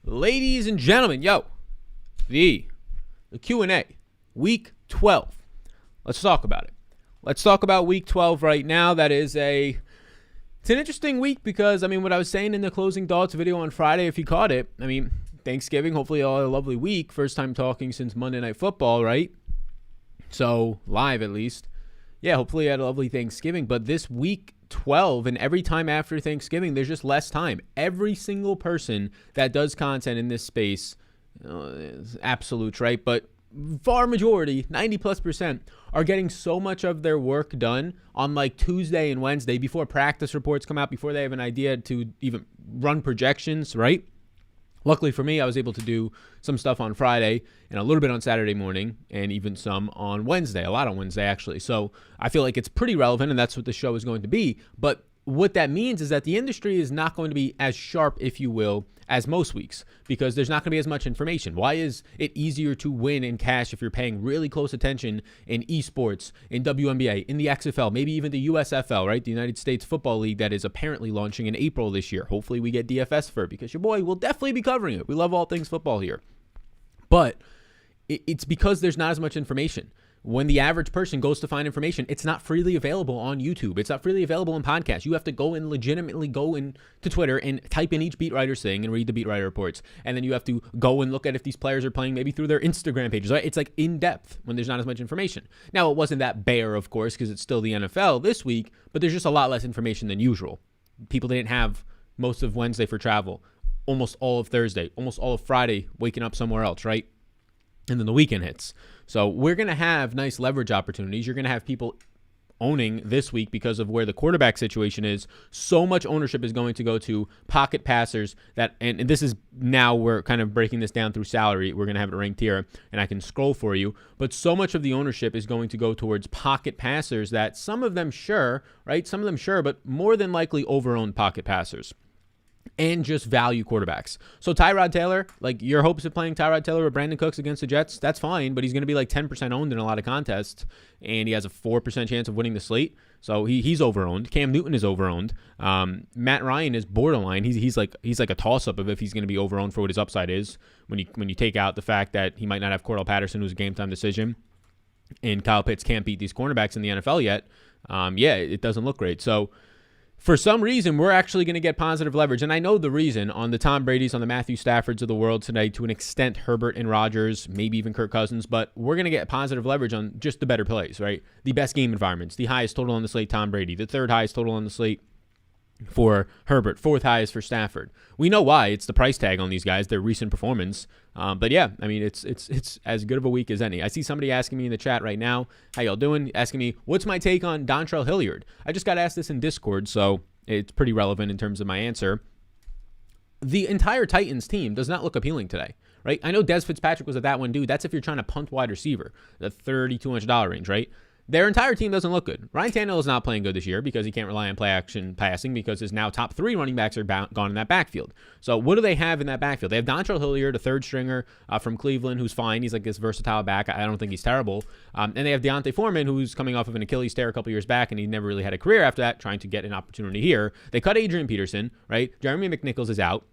Ladies and gentlemen, the Q&A, Week 12. Let's talk about it. Let's talk about Week 12 right now. It's an interesting week because, what I was saying in the closing thoughts video on Friday, if you caught it, Thanksgiving, hopefully all a lovely week. First time talking since Monday Night Football, right? So, live at least. Yeah, hopefully you had a lovely Thanksgiving. But this week 12 and every time after Thanksgiving, there's just less time. Every single person that does content in this space, is absolute, right? But far majority, 90+%, are getting so much of their work done on like Tuesday and Wednesday before practice reports come out, before they have an idea to even run projections, right? Luckily for me, I was able to do some stuff on Friday and a little bit on Saturday morning and even some on Wednesday, a lot on Wednesday actually. So I feel like it's pretty relevant and that's what the show is going to be. But what that means is that the industry is not going to be as sharp, if you will, as most weeks because there's not going to be as much information. Why is it easier to win in cash if you're paying really close attention in esports, in WNBA, in the XFL, maybe even the USFL, right? The United States Football League that is apparently launching in April this year. Hopefully we get DFS for it because your boy will definitely be covering it. We love all things football here. But it's because there's not as much information. When the average person goes to find information, it's not freely available on YouTube. It's not freely available in podcasts. You have to go and legitimately go into Twitter and type in each beat writer's thing and read the beat writer reports. And then you have to go and look at if these players are playing maybe through their Instagram pages, right? It's like in depth when there's not as much information. Now, it wasn't that bare, of course, because it's still the NFL this week, but there's just a lot less information than usual. People didn't have most of Wednesday for travel, almost all of Thursday, almost all of Friday, waking up somewhere else, right? And then the weekend hits. So we're going to have nice leverage opportunities. You're going to have people owning this week because of where the quarterback situation is. So much ownership is going to go to pocket passers that, and this is now we're kind of breaking this down through salary. We're going to have it ranked here and I can scroll for you. But so much of the ownership is going to go towards pocket passers that some of them sure, right? Some of them sure, but more than likely over-owned pocket passers. And just value quarterbacks. So Tyrod Taylor, like your hopes of playing Tyrod Taylor or Brandon Cooks against the Jets, that's fine, but he's going to be like 10% owned in a lot of contests, and he has a 4% chance of winning the slate. So he's over-owned. Cam Newton is over-owned. Matt Ryan is borderline. He's like a toss-up of if he's going to be over-owned for what his upside is when you take out the fact that he might not have Cordell Patterson, who's a game-time decision, and Kyle Pitts can't beat these cornerbacks in the NFL yet. It doesn't look great. So for some reason, we're actually going to get positive leverage. And I know the reason on the Tom Brady's, on the Matthew Staffords of the world today, to an extent, Herbert and Rodgers, maybe even Kirk Cousins, but we're going to get positive leverage on just the better plays, right? The best game environments, the highest total on the slate, Tom Brady, the third highest total on the slate for Herbert, fourth highest for Stafford. We know why. It's the price tag on these guys, their recent performance. It's as good of a week as any. I see somebody asking me in the chat right now, how y'all doing? Asking me, what's my take on Dontrell Hilliard? I just got asked this in Discord, so it's pretty relevant in terms of my answer. The entire Titans team does not look appealing today, right? I know Des Fitzpatrick was at that one, dude. That's if you're trying to punt wide receiver, the $3,200 range, right? Their entire team doesn't look good. Ryan Tannehill is not playing good this year because he can't rely on play action passing because his now top three running backs are gone in that backfield. So what do they have in that backfield? They have Dontrell Hilliard, a third stringer from Cleveland, who's fine. He's like this versatile back. I don't think he's terrible. And they have Deontay Foreman, who's coming off of an Achilles tear a couple years back, and he never really had a career after that, trying to get an opportunity here. They cut Adrian Peterson, right? Jeremy McNichols is out.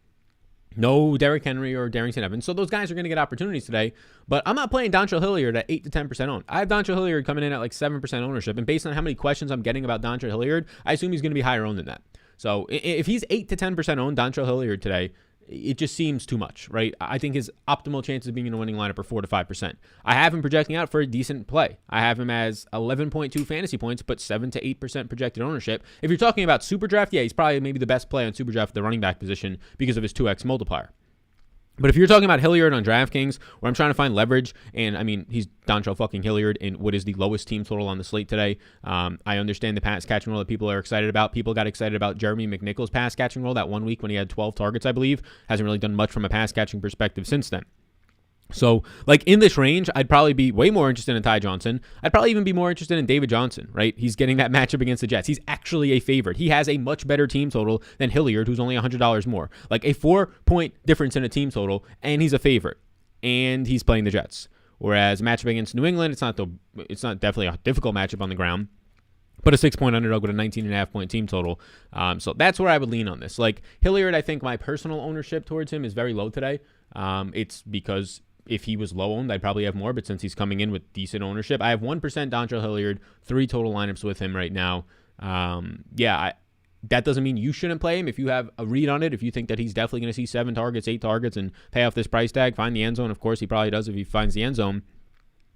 No Derrick Henry or Darrington Evans. So those guys are going to get opportunities today. But I'm not playing Dontrell Hilliard at 8 to 10% owned. I have Dontrell Hilliard coming in at like 7% ownership. And based on how many questions I'm getting about Dontrell Hilliard, I assume he's going to be higher owned than that. So if he's 8 to 10% owned, Dontrell Hilliard today, it just seems too much, right? I think his optimal chances of being in a winning lineup are 4 to 5%. I have him projecting out for a decent play. I have him as 11.2 fantasy points, but 7 to 8% projected ownership. If you're talking about SuperDraft, yeah, he's probably maybe the best play on SuperDraft at the running back position because of his 2x multiplier. But if you're talking about Hilliard on DraftKings, where I'm trying to find leverage, and he's Dontrell fucking Hilliard in what is the lowest team total on the slate today. I understand the pass catching role that people are excited about. People got excited about Jeremy McNichols' pass catching role that 1 week when he had 12 targets, I believe. Hasn't really done much from a pass catching perspective since then. So, like, in this range, I'd probably be way more interested in Ty Johnson. I'd probably even be more interested in David Johnson, right? He's getting that matchup against the Jets. He's actually a favorite. He has a much better team total than Hilliard, who's only $100 more. Like, a 4-point difference in a team total, and he's a favorite. And he's playing the Jets. Whereas matchup against New England, it's not definitely a difficult matchup on the ground. but a 6-point underdog with a 19.5-point team total. So that's where I would lean on this. Like Hilliard, I think my personal ownership towards him is very low today. It's because if he was low owned, I'd probably have more, but since he's coming in with decent ownership, I have 1% Dontrell Hilliard, 3 total lineups with him right now. That doesn't mean you shouldn't play him. If you have a read on it, if you think that he's definitely going to see 7 targets, 8 targets, and pay off this price tag, find the end zone. Of course, he probably does if he finds the end zone.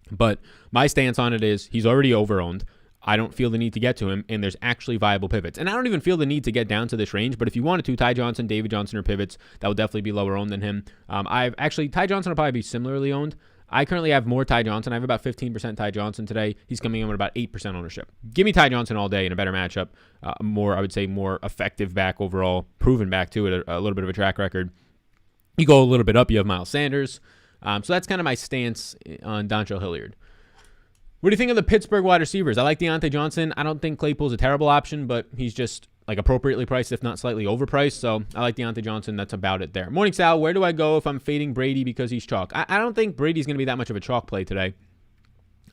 But my stance on it is he's already over-owned. I don't feel the need to get to him, and there's actually viable pivots. And I don't even feel the need to get down to this range, but if you wanted to, Ty Johnson, David Johnson are pivots. That will definitely be lower owned than him. Ty Johnson will probably be similarly owned. I currently have more Ty Johnson. I have about 15% Ty Johnson today. He's coming in with about 8% ownership. Give me Ty Johnson all day in a better matchup. I would say more effective back overall, proven back to it, a little bit of a track record. You go a little bit up, you have Miles Sanders. So that's kind of my stance on Dontrell Hilliard. What do you think of the Pittsburgh wide receivers? I like Deontay Johnson. I don't think Claypool's a terrible option, but he's just like appropriately priced, if not slightly overpriced. So I like Deontay Johnson. That's about it there. Morning, Sal. Where do I go if I'm fading Brady because he's chalk? I don't think Brady's going to be that much of a chalk play today.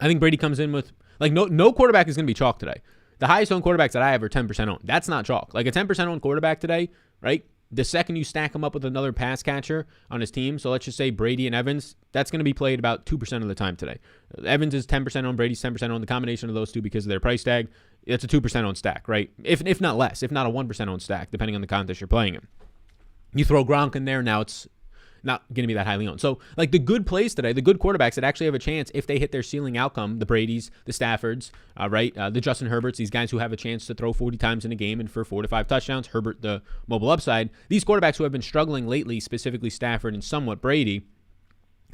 I think Brady comes in with, like, no quarterback is going to be chalk today. The highest owned quarterbacks that I have are 10% owned. That's not chalk. Like a 10% owned quarterback today, right? The second you stack him up with another pass catcher on his team, so let's just say Brady and Evans, that's going to be played about 2% of the time today. Evans is 10% owned, Brady's 10% owned. The combination of those two because of their price tag, it's a 2% owned stack, right? If not less, if not a 1% owned stack, depending on the contest you're playing in. You throw Gronk in there, now it's not going to be that highly owned. So, like the good plays today, the good quarterbacks that actually have a chance if they hit their ceiling outcome, the Bradys, the Staffords, the Justin Herberts, these guys who have a chance to throw 40 times in a game and for 4 to 5 touchdowns, Herbert, the mobile upside, these quarterbacks who have been struggling lately, specifically Stafford and somewhat Brady,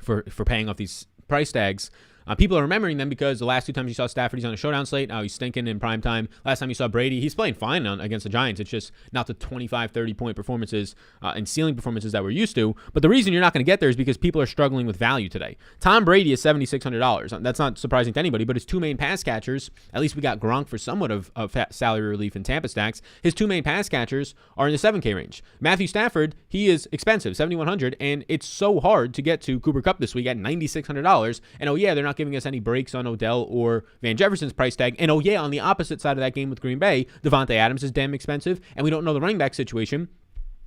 for paying off these price tags. People are remembering them because the last 2 times you saw Stafford, he's on a showdown slate. Now he's stinking in prime time. Last time you saw Brady, he's playing fine against the Giants. It's just not the 25, 30-point performances and ceiling performances that we're used to. But the reason you're not going to get there is because people are struggling with value today. Tom Brady is $7,600. That's not surprising to anybody, but his 2 main pass catchers, at least we got Gronk for somewhat of salary relief in Tampa stacks. His 2 main pass catchers are in the $7K range. Matthew Stafford, he is expensive, $7,100, and it's so hard to get to Cooper Kupp this week at $9,600. And oh yeah, they're not giving us any breaks on Odell or Van Jefferson's price tag. And oh yeah, on the opposite side of that game with Green Bay, Devontae Adams is damn expensive, and we don't know the running back situation.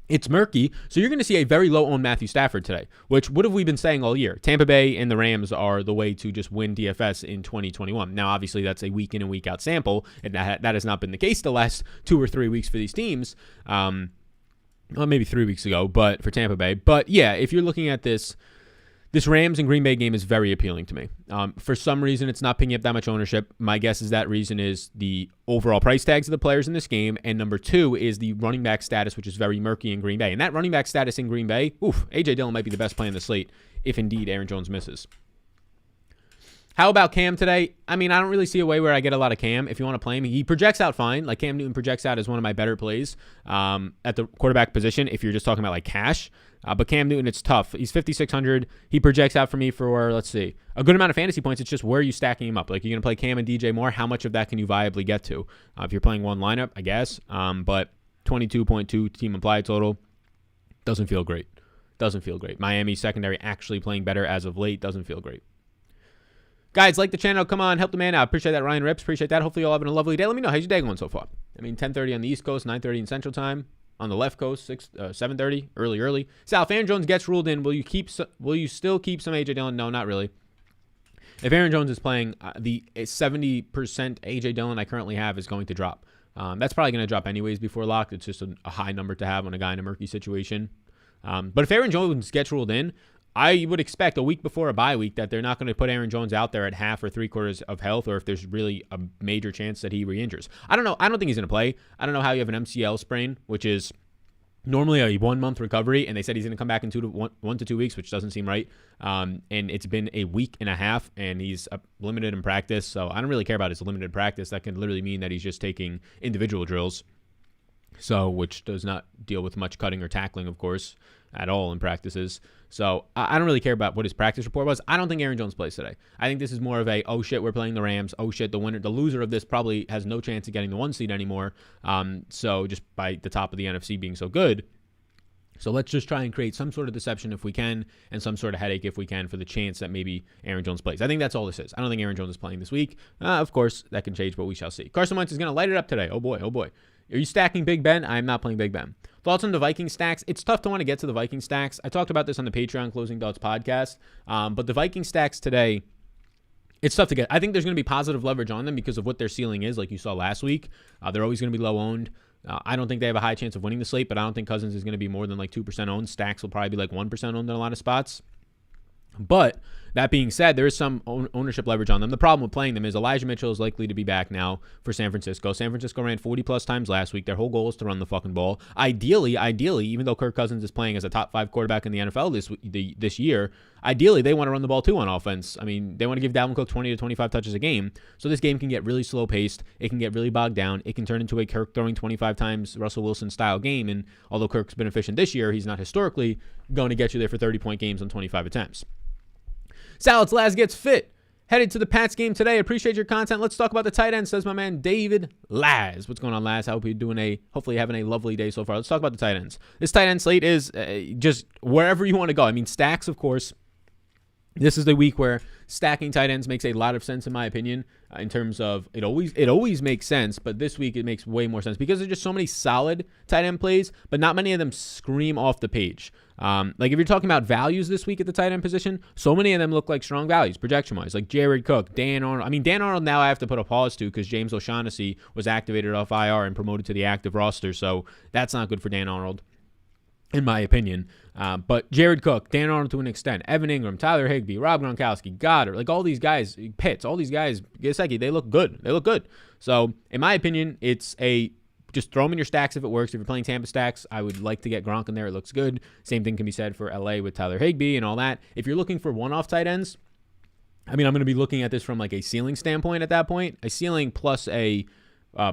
It's murky. So you're going to see a very low-owned Matthew Stafford today, which what have we been saying all year? Tampa Bay and the Rams are the way to just win DFS in 2021. Now, obviously, that's a week in and week out sample, and that has not been the case the last 2 or 3 weeks for these teams. Well, maybe 3 weeks ago, but for Tampa Bay. But yeah, if you're looking at this Rams and Green Bay game is very appealing to me. For some reason, it's not picking up that much ownership. My guess is that reason is the overall price tags of the players in this game. And number 2 is the running back status, which is very murky in Green Bay. And that running back status in Green Bay, A.J. Dillon might be the best play in the slate if indeed Aaron Jones misses. How about Cam today? I mean, I don't really see a way where I get a lot of Cam. If you want to play him, he projects out fine. Like Cam Newton projects out as one of my better plays at the quarterback position if you're just talking about like cash. But Cam Newton, it's tough. He's 5,600. He projects out for me for, let's see, a good amount of fantasy points. It's just where are you stacking him up? Like, you're going to play Cam and DJ Moore. How much of that can you viably get to? If you're playing one lineup, I guess. But 22.2 team implied total doesn't feel great. Doesn't feel great. Miami secondary actually playing better as of late. Doesn't feel great. Guys, like the channel. Come on, help the man out. Appreciate that, Ryan Rips. Appreciate that. Hopefully, you're all having a lovely day. Let me know. How's your day going so far? I mean, 10:30 on the East Coast, 9:30 in Central Time. On the left coast, 7:30, early. Sal, if Aaron Jones gets ruled in, will you still keep some A.J. Dillon? No, not really. If Aaron Jones is playing, the 70% A.J. Dillon I currently have is going to drop. That's probably going to drop anyways before lock. It's just a high number to have on a guy in a murky situation. But if Aaron Jones gets ruled in, I would expect a week before a bye week that they're not going to put Aaron Jones out there at half or 3/4 of health, or if there's really a major chance that he re-injures. I don't know. I don't think he's going to play. I don't know how you have an MCL sprain, which is normally a 1-month recovery, and they said he's going to come back in 1 to 2 weeks, which doesn't seem right. And it's been a week and a half, and he's limited in practice. So I don't really care about his limited practice. That can literally mean that he's just taking individual drills. So, which does not deal with much cutting or tackling, of course, at all in practices. So, I don't really care about what his practice report was. I don't think Aaron Jones plays today. I think this is more of a, oh shit, we're playing the Rams. Oh shit, the loser of this probably has no chance of getting the 1 seed anymore. So, just by the top of the NFC being so good. So let's just try and create some sort of deception if we can, and some sort of headache if we can, for the chance that maybe Aaron Jones plays. I think that's all this is. I don't think Aaron Jones is playing this week. Of course, that can change, but we shall see. Carson Wentz is going to light it up today. Oh boy, oh boy. Are you stacking Big Ben? I am not playing Big Ben. Thoughts on the Viking stacks? It's tough to want to get to the Viking stacks. I talked about this on the Patreon Closing Thoughts podcast, but the Viking stacks today, it's tough to get. I think there's going to be positive leverage on them because of what their ceiling is, like you saw last week. They're always going to be low owned. I don't think they have a high chance of winning the slate, but I don't think Cousins is going to be more than like 2% owned. Stacks will probably be like 1% owned in a lot of spots. But that being said, there is some ownership leverage on them. The problem with playing them is Elijah Mitchell is likely to be back now for San Francisco. San Francisco ran 40-plus times last week. Their whole goal is to run the fucking ball. Ideally, even though Kirk Cousins is playing as a top 5 quarterback in the NFL this year, ideally they want to run the ball too on offense. I mean, they want to give Dalvin Cook 20 to 25 touches a game. So this game can get really slow-paced. It can get really bogged down. It can turn into a Kirk throwing 25 times Russell Wilson-style game. And although Kirk's been efficient this year, he's not historically going to get you there for 30-point games on 25 attempts. Salads Laz gets fit. Headed to the Pats game today. Appreciate your content. Let's talk about the tight end, says my man David Laz. What's going on, Laz? I hope you're hopefully having a lovely day so far. Let's talk about the tight ends. This tight end slate is just wherever you want to go. I mean, stacks, of course. This is the week where stacking tight ends makes a lot of sense, in my opinion, in terms of it always makes sense, but this week it makes way more sense because there's just so many solid tight end plays, but not many of them scream off the page. Like if you're talking about values this week at the tight end position, so many of them look like strong values projection-wise, like Jared Cook, Dan Arnold. I mean, Dan Arnold now I have to put a pause to because James O'Shaughnessy was activated off IR and promoted to the active roster, so that's not good for Dan Arnold, in my opinion. But Jared Cook, Dan Arnold to an extent, Evan Ingram, Tyler Higbee, Rob Gronkowski, Goddard, like all these guys, Pitts, all these guys, Gesicki, they look good. They look good. So, in my opinion, it's just throw them in your stacks if it works. If you're playing Tampa stacks, I would like to get Gronk in there. It looks good. Same thing can be said for LA with Tyler Higbee and all that. If you're looking for one-off tight ends, I mean, I'm going to be looking at this from like a ceiling standpoint at that point, a ceiling plus a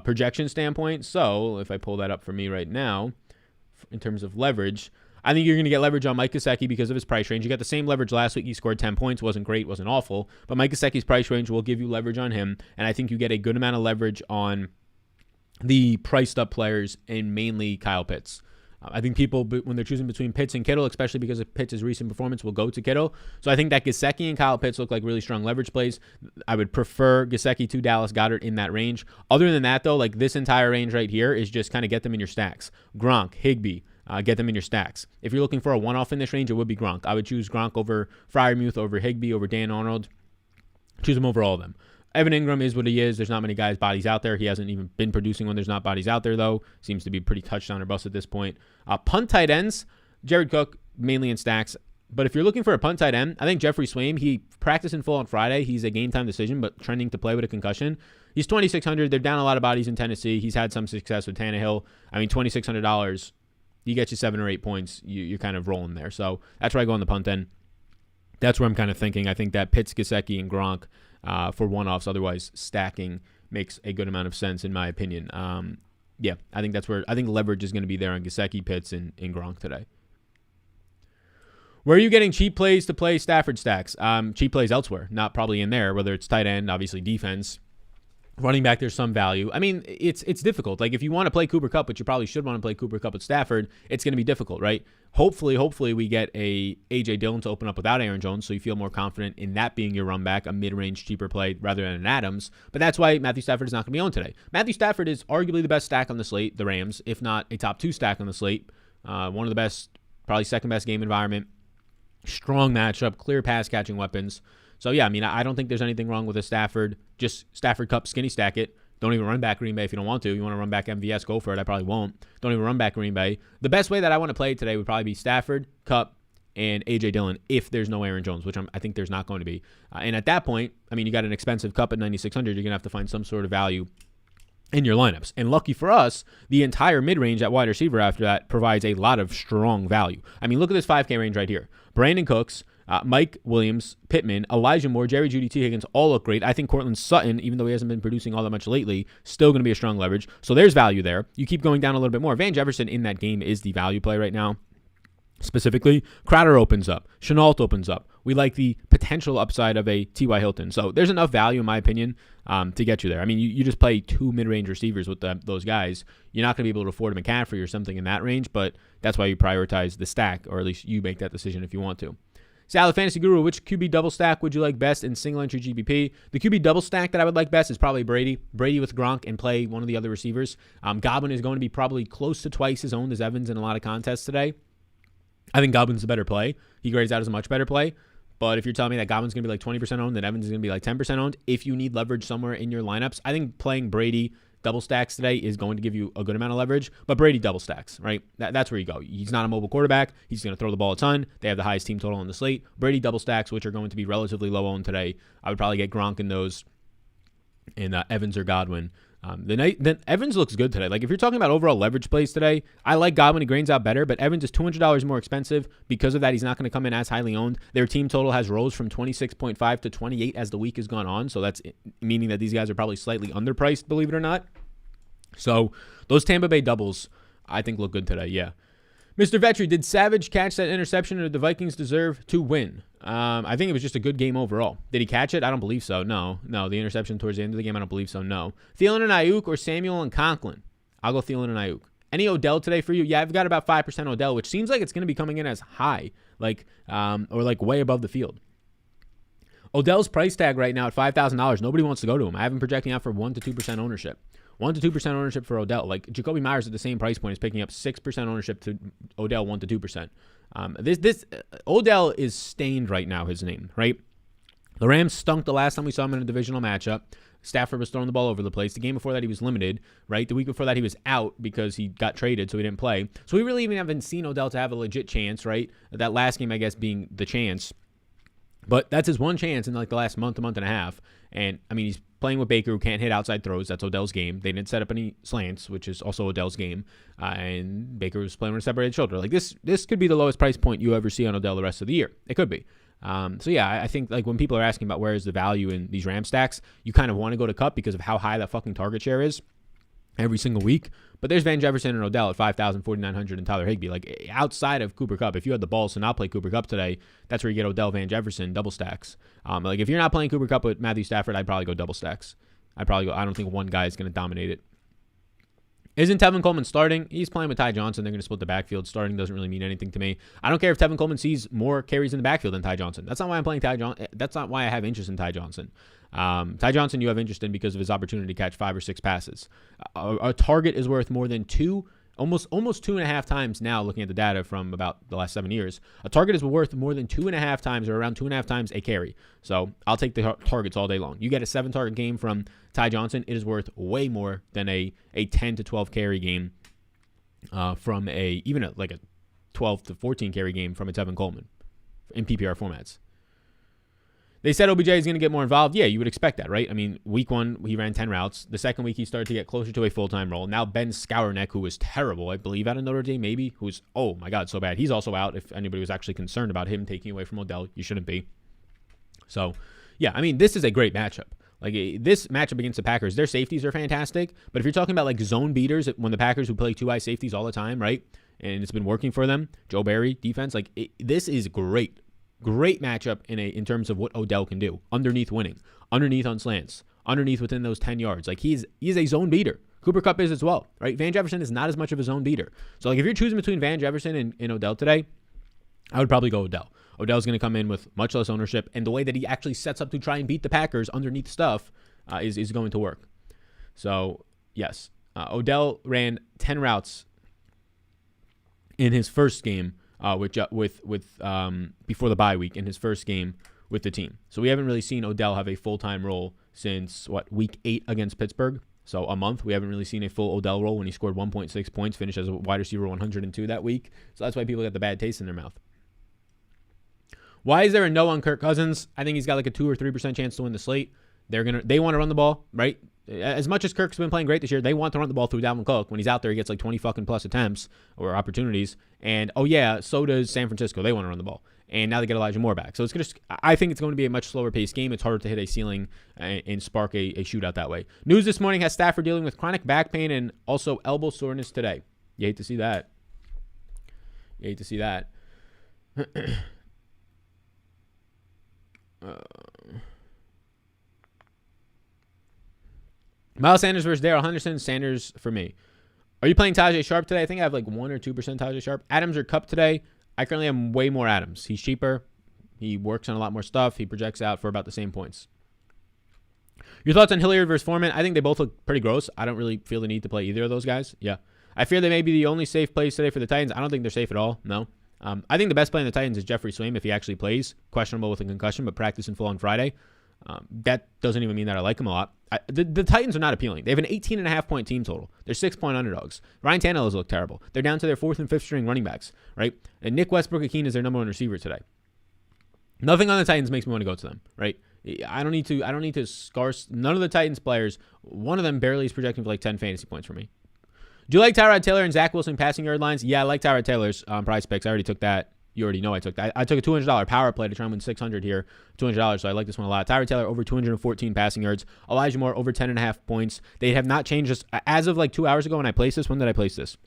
projection standpoint. So, if I pull that up for me right now, in terms of leverage, I think you're going to get leverage on Mike Gesicki because of his price range. You got the same leverage last week. He scored 10 points. Wasn't great, wasn't awful. But Mike Gesicki's price range will give you leverage on him. And I think you get a good amount of leverage on the priced up players and mainly Kyle Pitts. I think people, when they're choosing between Pitts and Kittle, especially because of Pitts' recent performance, will go to Kittle. So I think that Gesicki and Kyle Pitts look like really strong leverage plays. I would prefer Gesicki to Dallas Goedert in that range. Other than that, though, like this entire range right here is just kind of get them in your stacks. Gronk, Higbee, get them in your stacks. If you're looking for a one-off in this range, it would be Gronk. I would choose Gronk over Freiermuth, over Higbee, over Dan Arnold. Choose him over all of them. Evan Ingram is what he is. There's not many guys' bodies out there. He hasn't even been producing when there's not bodies out there, though. Seems to be pretty touchdown or bust at this point. Punt tight ends, Jared Cook, mainly in stacks. But if you're looking for a punt tight end, I think Jeffrey Swaim, he practiced in full on Friday. He's a game-time decision, but trending to play with a concussion. He's $2,600. They're down a lot of bodies in Tennessee. He's had some success with Tannehill. I mean, $2,600, you get you 7 or 8 points. You're kind of rolling there. So that's where I go on the punt end. That's where I'm kind of thinking. I think that Pitts, Gesicki, and Gronk for one-offs. Otherwise, stacking makes a good amount of sense, in my opinion. Yeah, I think that's where I think leverage is going to be there on Gesicki, Pitts, and Gronk today. Where are you getting cheap plays to play Stafford stacks? Cheap plays elsewhere, not probably in there, whether it's tight end, obviously defense. Running back, there's some value. I mean, it's difficult. Like, if you want to play Cooper Kupp, which you probably should want to play Cooper Kupp at Stafford, it's going to be difficult, right? Hopefully we get a A.J. Dillon to open up without Aaron Jones, so you feel more confident in that being your run back, a mid-range, cheaper play rather than an Adams. But that's why Matthew Stafford is not going to be owned today. Matthew Stafford is arguably the best stack on the slate, the Rams, if not a top 2 stack on the slate. One of the best, probably second-best game environment. Strong matchup, clear pass-catching weapons. So, yeah, I mean, I don't think there's anything wrong with a Stafford. Just Stafford Kupp, skinny stack it. Don't even run back Green Bay if you don't want to. You want to run back MVS, go for it. I probably won't. Don't even run back Green Bay. The best way that I want to play today would probably be Stafford, Kupp, and A.J. Dillon if there's no Aaron Jones, which I think there's not going to be. And at that point, I mean, you got an expensive Kupp at $9,600. You're going to have to find some sort of value in your lineups. And lucky for us, the entire mid-range at wide receiver after that provides a lot of strong value. I mean, look at this 5K range right here. Brandon Cooks, Mike Williams, Pittman, Elijah Moore, Jerry Jeudy, T. Higgins, all look great. I think Cortland Sutton, even though he hasn't been producing all that much lately, still going to be a strong leverage. So there's value there. You keep going down a little bit more. Van Jefferson in that game is the value play right now. Specifically, Crowder opens up. Chenault opens up. we like the potential upside of a T.Y. Hilton. So there's enough value, in my opinion, to get you there. I mean, you just play 2 mid-range receivers with those guys. You're not going to be able to afford a McCaffrey or something in that range, but that's why you prioritize the stack, or at least you make that decision if you want to. Salad Fantasy Guru, which QB double stack would you like best in single entry GPP? The QB double stack that I would like best is probably Brady. Brady with Gronk and play one of the other receivers. Godwin is going to be probably close to twice as owned as Evans in a lot of contests today. I think Godwin's a better play. He grades out as a much better play. But if you're telling me that Godwin's going to be like 20% owned, then Evans is going to be like 10% owned, if you need leverage somewhere in your lineups, I think playing Brady double stacks today is going to give you a good amount of leverage, but Brady double stacks, right? That's where you go. He's not a mobile quarterback. He's going to throw the ball a ton. They have the highest team total on the slate. Brady double stacks, which are going to be relatively low owned today. I would probably get Gronk in those, and Evans or Godwin. Then Evans looks good today. Like if you're talking about overall leverage plays today, I like Godwin. He grains out better, but Evans is $200 more expensive. Because of that, he's not going to come in as highly owned. Their team total has rose from 26.5 to 28 as the week has gone on. So that's meaning that these guys are probably slightly underpriced, believe it or not. So those Tampa Bay doubles, I think, look good today. Yeah. Mr. Vetri, did Savage catch that interception, or did the Vikings deserve to win? I think it was just a good game overall. Did he catch it? I don't believe so. No, the interception towards the end of the game, I don't believe so. No. Thielen and Ayuk or Samuel and Conklin? I'll go Thielen and Ayuk. Any Odell today for you? Yeah, I've got about 5% Odell, which seems like it's going to be coming in as high, or way above the field. Odell's price tag right now at $5,000. Nobody wants to go to him. I have him projecting out for 1 to 2% ownership. 1 to 2% ownership for Odell. Like Jacoby Myers at the same price point is picking up 6% ownership to Odell, 1 to 2%. This Odell is stained right now, his name, right? The Rams stunk the last time we saw him in a divisional matchup. Stafford was throwing the ball over the place. The game before that, he was limited, right? The week before that, he was out because he got traded, so he didn't play. So we really even haven't seen Odell to have a legit chance, right? That last game, I guess, being the chance. But that's his one chance in like the last month and a half. And, I mean, he's playing with Baker, who can't hit outside throws. That's Odell's game. They didn't set up any slants, which is also Odell's game. And Baker was playing with a separated shoulder. Like, this could be the lowest price point you ever see on Odell the rest of the year. It could be. So, yeah, I think, like, when people are asking about where is the value in these Ram stacks, you kind of want to go to Cup because of how high that fucking target share is every single week. But there's Van Jefferson and Odell at 5,000, 4,900, and Tyler Higbee. Like, outside of Cooper Kupp, if you had the balls to not play Cooper Kupp today, that's where you get Odell, Van Jefferson, double stacks. Like, if you're not playing Cooper Kupp with Matthew Stafford, I'd probably go double stacks. I don't think one guy is going to dominate it. Isn't Tevin Coleman starting? He's playing with Ty Johnson. They're going to split the backfield. Starting doesn't really mean anything to me. I don't care if Tevin Coleman sees more carries in the backfield than Ty Johnson. That's not why I'm playing Ty Johnson. That's not why I have interest in Ty Johnson. Ty Johnson you have interest in because of his opportunity to catch 5 or 6 passes. A target is worth more than almost 2.5 times now, looking at the data from about the last 7 years. A target is worth more than 2.5 times, or around 2.5 times a carry. So I'll take the targets all day long. You get a 7-target game from Ty Johnson, it is worth way more than a 10 to 12 carry game from a 12 to 14 carry game from a Tevin Coleman in PPR formats. They said OBJ is going to get more involved. Yeah, you would expect that, right? I mean, week 1, he ran 10 routes. The second week, he started to get closer to a full-time role. Now, Ben Skowronek, who was terrible, I believe, out of Notre Dame, maybe, who's, oh my God, so bad. He's also out. If anybody was actually concerned about him taking away from Odell, you shouldn't be. So, yeah, I mean, this is a great matchup. Like, this matchup against the Packers, their safeties are fantastic. But if you're talking about, like, zone beaters, when the Packers who play 2-eye safeties all the time, right, and it's been working for them, Joe Barry defense, like, this is great. Great matchup in terms of what Odell can do. Underneath winning. Underneath on slants. Underneath within those 10 yards. Like, he's a zone beater. Cooper Kupp is as well, right? Van Jefferson is not as much of a zone beater. So, like, if you're choosing between Van Jefferson and Odell today, I would probably go Odell. Odell's going to come in with much less ownership, and the way that he actually sets up to try and beat the Packers underneath stuff is going to work. So, yes. Odell ran 10 routes in his first game before the bye week in his first game with the team. So we haven't really seen Odell have a full-time role since, week 8 against Pittsburgh. So a month. We haven't really seen a full Odell role when he scored 1.6 points, finished as a wide receiver 102 that week. So that's why people get the bad taste in their mouth. Why is there a no on Kirk Cousins? I think he's got like a 2 or 3% chance to win the slate. They want to run the ball, right? As much as Kirk's been playing great this year, they want to run the ball through Dalvin Cook. When he's out there, he gets like 20 fucking plus attempts or opportunities. And, oh yeah, so does San Francisco. They want to run the ball. And now they get Elijah Moore back. So I think it's going to be a much slower paced game. It's harder to hit a ceiling and spark a shootout that way. News this morning has Stafford dealing with chronic back pain and also elbow soreness today. You hate to see that. Miles Sanders versus Darrell Henderson. Sanders for me. Are you playing Tajay Sharp today? I think I have like 1 or 2% Tajay Sharp. Adams or Cup today? I currently have way more Adams. He's cheaper. He works on a lot more stuff. He projects out for about the same points. Your thoughts on Hilliard versus Foreman? I think they both look pretty gross. I don't really feel the need to play either of those guys. Yeah. I fear they may be the only safe plays today for the Titans. I don't think they're safe at all. No. I think the best play in the Titans is Jeffrey Swaim if he actually plays. Questionable with a concussion, but practice in full on Friday. That doesn't even mean that I like him a lot. The Titans are not appealing. They have an 18.5-point team total. They're 6-point underdogs. Ryan Tannehill has looked terrible. They're down to their 4th and 5th string running backs, right? And Nick Westbrook-Akeen is their number 1 receiver today. Nothing on the Titans makes me want to go to them, right? I don't need to scarce none of the Titans players. One of them barely is projecting for like 10 fantasy points for me. Do you like Tyrod Taylor and Zach Wilson passing yard lines? Yeah, I like Tyrod Taylor's prize picks. I already took that. You already know I took that. I took a $200 power play to try and win $600 here. $200, so I like this one a lot. Tyrod Taylor over 214 passing yards. Elijah Moore over 10.5 points. They have not changed this. As of like 2 hours ago when I placed this, when did I place this?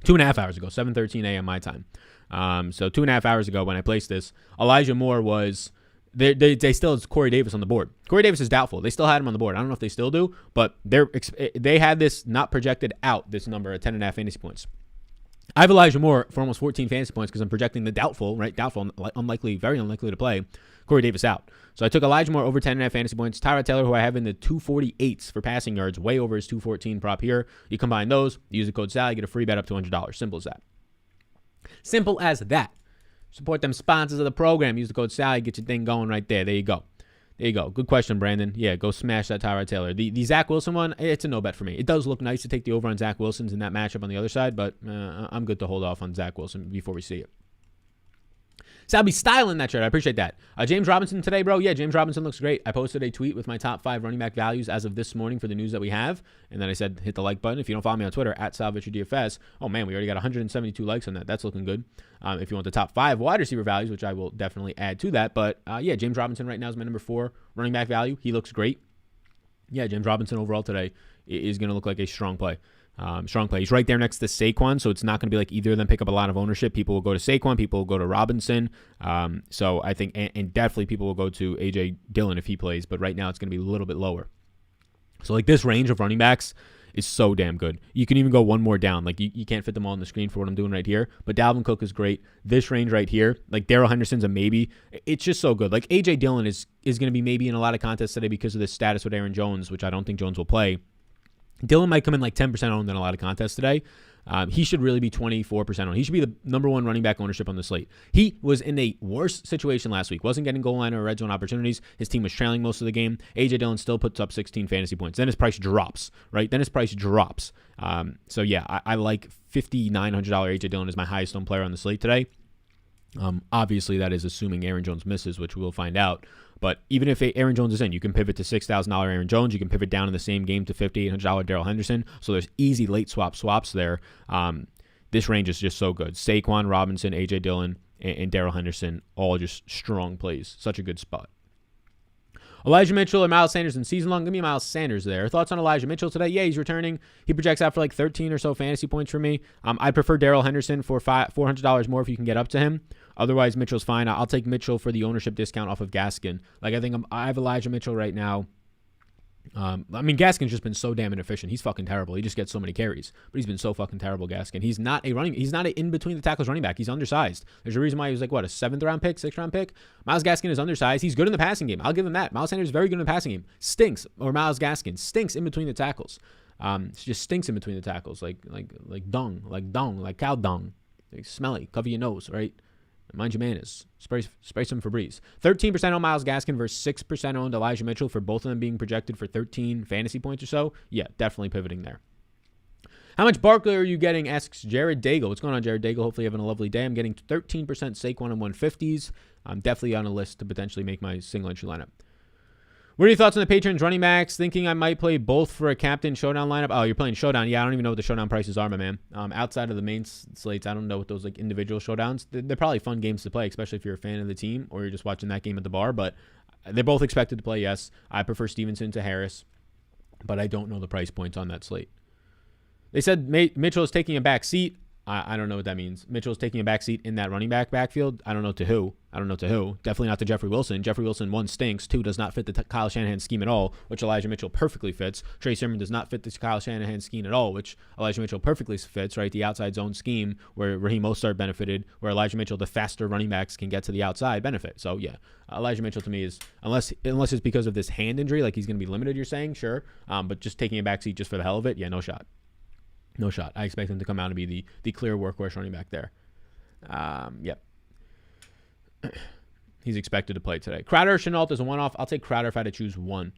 2.5 hours ago, 7:13 a.m. my time. So 2.5 hours ago when I placed this, Elijah Moore was... They still have Corey Davis on the board. Corey Davis is doubtful. They still had him on the board. I don't know if they still do, but they had this not projected out, this number at 10.5 fantasy points. I have Elijah Moore for almost 14 fantasy points because I'm projecting the doubtful, right? Doubtful, unlikely, very unlikely to play, Corey Davis out. So I took Elijah Moore over 10.5 fantasy points. Tyrod Taylor, who I have in the 248s for passing yards, way over his 214 prop here. You combine those, use the code SALLY, get a free bet up to $100. Simple as that. Simple as that. Support them sponsors of the program. Use the code SALLY, get your thing going right there. There you go. There you go. Good question, Brandon. Yeah, go smash that Tyrod Taylor. The Zach Wilson one, it's a no bet for me. It does look nice to take the over on Zach Wilson's in that matchup on the other side, but I'm good to hold off on Zach Wilson before we see it. So I'll be styling that shirt. I appreciate that. James Robinson today, bro. Yeah, James Robinson looks great. I posted a tweet with my top 5 running back values as of this morning for the news that we have. And then I said, hit the like button. If you don't follow me on Twitter, at SalVitcherDFS. Oh, man, we already got 172 likes on that. That's looking good. If you want the top 5 wide receiver values, which I will definitely add to that. But, yeah, James Robinson right now is my number 4 running back value. He looks great. Yeah, James Robinson overall today is going to look like a strong play. Strong play. He's right there next to Saquon, so it's not going to be like either of them pick up a lot of ownership. People will go to Saquon. People will go to Robinson. So I think, and definitely people will go to A.J. Dillon if he plays, but right now it's going to be a little bit lower. So like this range of running backs is so damn good. You can even go one more down. Like you can't fit them all on the screen for what I'm doing right here, but Dalvin Cook is great. This range right here, like Darrell Henderson's a maybe. It's just so good. Like A.J. Dillon is going to be maybe in a lot of contests today because of the status with Aaron Jones, which I don't think Jones will play. Dillon might come in like 10% owned in a lot of contests today. He should really be 24% owned. He should be the number 1 running back ownership on the slate. He was in a worse situation last week. Wasn't getting goal line or red zone opportunities. His team was trailing most of the game. A.J. Dillon still puts up 16 fantasy points. Then his price drops, right? So, yeah, I like $5,900 A.J. Dillon is my highest owned player on the slate today. Obviously, that is assuming Aaron Jones misses, which we'll find out. But even if Aaron Jones is in, you can pivot to $6,000 Aaron Jones. You can pivot down in the same game to $5,800 Darrell Henderson. So there's easy late swaps there. This range is just so good. Saquon, Robinson, A.J. Dillon, and Darrell Henderson, all just strong plays. Such a good spot. Elijah Mitchell or Miles Sanders in season long? Give me Miles Sanders there. Thoughts on Elijah Mitchell today? Yeah, he's returning. He projects out for like 13 or so fantasy points for me. I prefer Darrell Henderson for $400 more if you can get up to him. Otherwise, Mitchell's fine. I'll take Mitchell for the ownership discount off of Gaskin. Like, I have Elijah Mitchell right now. Gaskin's just been so damn inefficient. He's fucking terrible. He just gets so many carries, but he's been so fucking terrible, Gaskin. He's not an in between the tackles running back. He's undersized. There's a reason why he was like, what, a 6th round pick? Myles Gaskin is undersized. He's good in the passing game. I'll give him that. Miles Sanders is very good in the passing game. Myles Gaskin stinks in between the tackles. Just stinks in between the tackles, like cow dung, like smelly. Cover your nose, right? Mind your manners. Spray some Febreze. 13% on Myles Gaskin versus 6% owned Elijah Mitchell for both of them being projected for 13 fantasy points or so. Yeah, definitely pivoting there. How much Barkley are you getting? Asks Jared Daigle. What's going on, Jared Daigle? Hopefully having a lovely day. I'm getting 13% Saquon and 150s. I'm definitely on a list to potentially make my single entry lineup. What are your thoughts on the Patrons running backs? Thinking I might play both for a captain showdown lineup. Oh, you're playing showdown. Yeah, I don't even know what the showdown prices are, my man. Outside of the main slates, I don't know what those like individual showdowns. They're probably fun games to play, especially if you're a fan of the team or you're just watching that game at the bar. But they're both expected to play, yes. I prefer Stevenson to Harris, but I don't know the price points on that slate. They said Mitchell is taking a back seat. I don't know what that means. Mitchell is taking a back seat in that running back backfield. I don't know to who. I don't know to who. Definitely not to Jeffrey Wilson. Jeffrey Wilson, 1, stinks. 2, does not fit the Kyle Shanahan scheme at all, which Elijah Mitchell perfectly fits. Trey Sermon does not fit the Kyle Shanahan scheme at all, which Elijah Mitchell perfectly fits, right? The outside zone scheme where Raheem Mostert benefited, where Elijah Mitchell, the faster running backs can get to the outside, benefit. So, yeah, Elijah Mitchell to me is, unless it's because of this hand injury, like he's going to be limited, you're saying, sure. But just taking a backseat just for the hell of it, yeah, no shot. No shot. I expect him to come out and be the clear workhorse running back there. Yep. He's expected to play today. Crowder or Chenault is a one-off. I'll take Crowder if I had to choose one.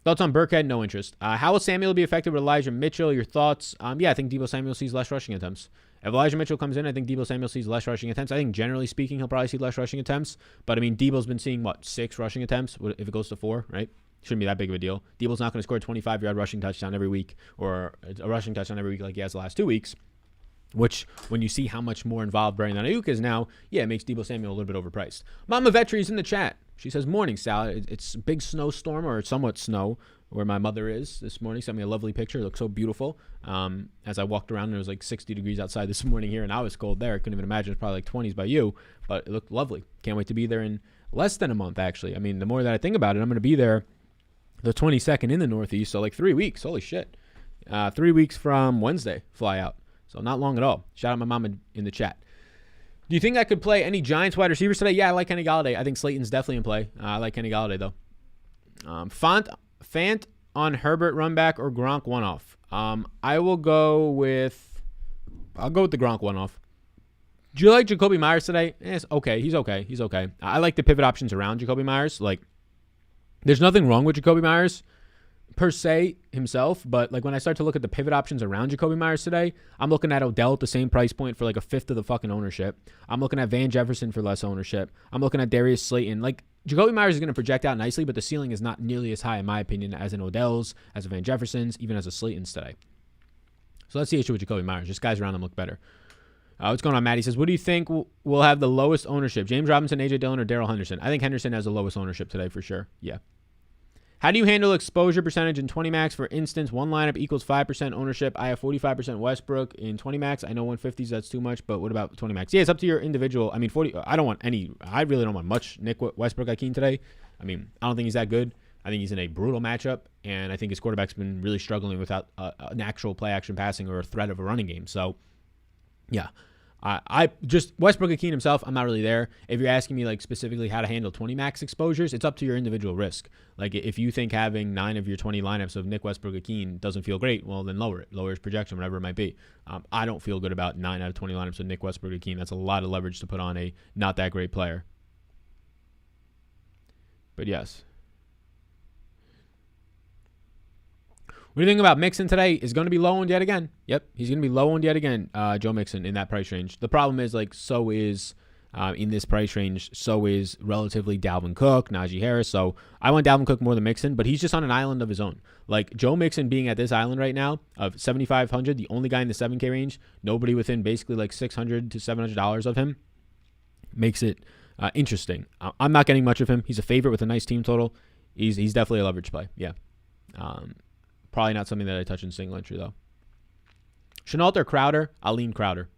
Thoughts on Burkhead? No interest. How will Samuel be affected with Elijah Mitchell? Your thoughts? Yeah, I think Deebo Samuel sees less rushing attempts. If Elijah Mitchell comes in, I think Deebo Samuel sees less rushing attempts. I think generally speaking, he'll probably see less rushing attempts. But, I mean, Deebo's been seeing, 6 rushing attempts if it goes to 4, right? Shouldn't be that big of a deal. Deebo's not going to score a 25-yard rushing touchdown every week or a rushing touchdown every week like he has the last 2 weeks, which when you see how much more involved Brandon Ayuk is now, yeah, it makes Deebo Samuel a little bit overpriced. Mama Vetri's in the chat. She says, morning, Sal. It's a big snowstorm or somewhat snow where my mother is this morning. Sent me a lovely picture. It looks so beautiful. As I walked around, there was like 60 degrees outside this morning here, and I was cold there. I couldn't even imagine. It's probably like 20s by you, but it looked lovely. Can't wait to be there in less than a month, actually. I mean, the more that I think about it, I'm going to be there the 22nd in the Northeast, so like 3 weeks. Holy shit. 3 weeks from Wednesday, fly out. So not long at all. Shout out my mom in the chat. Do you think I could play any Giants wide receivers today? Yeah, I like Kenny Galladay. I think Slayton's definitely in play. I like Kenny Galladay, though. Fant on Herbert run back or Gronk one-off? I'll go with the Gronk one-off. Do you like Jacoby Myers today? It's okay. He's okay. I like the pivot options around Jacoby Myers. Like, there's nothing wrong with Jacoby Myers per se himself, but like when I start to look at the pivot options around Jacoby Myers today, I'm looking at Odell at the same price point for like a fifth of the fucking ownership. I'm looking at Van Jefferson for less ownership. I'm looking at Darius Slayton. Like, Jacoby Myers is going to project out nicely, but the ceiling is not nearly as high, in my opinion, as an Odell's, as a Van Jefferson's, even as a Slayton's today. So that's the issue with Jacoby Myers. Just guys around him look better. What's going on, Matt? He says, what do you think will have the lowest ownership? James Robinson, A.J. Dillon, or Darrell Henderson? I think Henderson has the lowest ownership today for sure. Yeah. How do you handle exposure percentage in 20 max? For instance, one lineup equals 5% ownership. I have 45% Westbrook in 20 max. I know 150s, that's too much, but what about 20 max? Yeah, it's up to your individual. I mean, 40. I really don't want much Nick Westbrook-Ikhine today. I mean, I don't think he's that good. I think he's in a brutal matchup, and I think his quarterback's been really struggling without an actual play-action passing or a threat of a running game. So, yeah. I just Westbrook-Ikhine himself, I'm not really there. If you're asking me like specifically how to handle 20 max exposures, it's up to your individual risk. Like if you think having 9 of your 20 lineups of Nick Westbrook-Ikhine doesn't feel great, well then lower it. Lower his projection, whatever it might be. I don't feel good about 9 out of 20 lineups of Nick Westbrook-Ikhine. That's a lot of leverage to put on a not that great player. But yes. What do you think about Mixon today? Is going to be low owned yet again. Yep, he's going to be low owned yet again, Joe Mixon, in that price range. The problem is, like, so is, in this price range, so is relatively Dalvin Cook, Najee Harris. So I want Dalvin Cook more than Mixon, but he's just on an island of his own. Like, Joe Mixon being at this island right now of 7,500, the only guy in the 7K range, nobody within basically like $600 to $700 of him, makes it interesting. I'm not getting much of him. He's a favorite with a nice team total. He's definitely a leverage play. Yeah. Probably not something that I touch in single entry, though. Chenault or Crowder? I'll lean Crowder.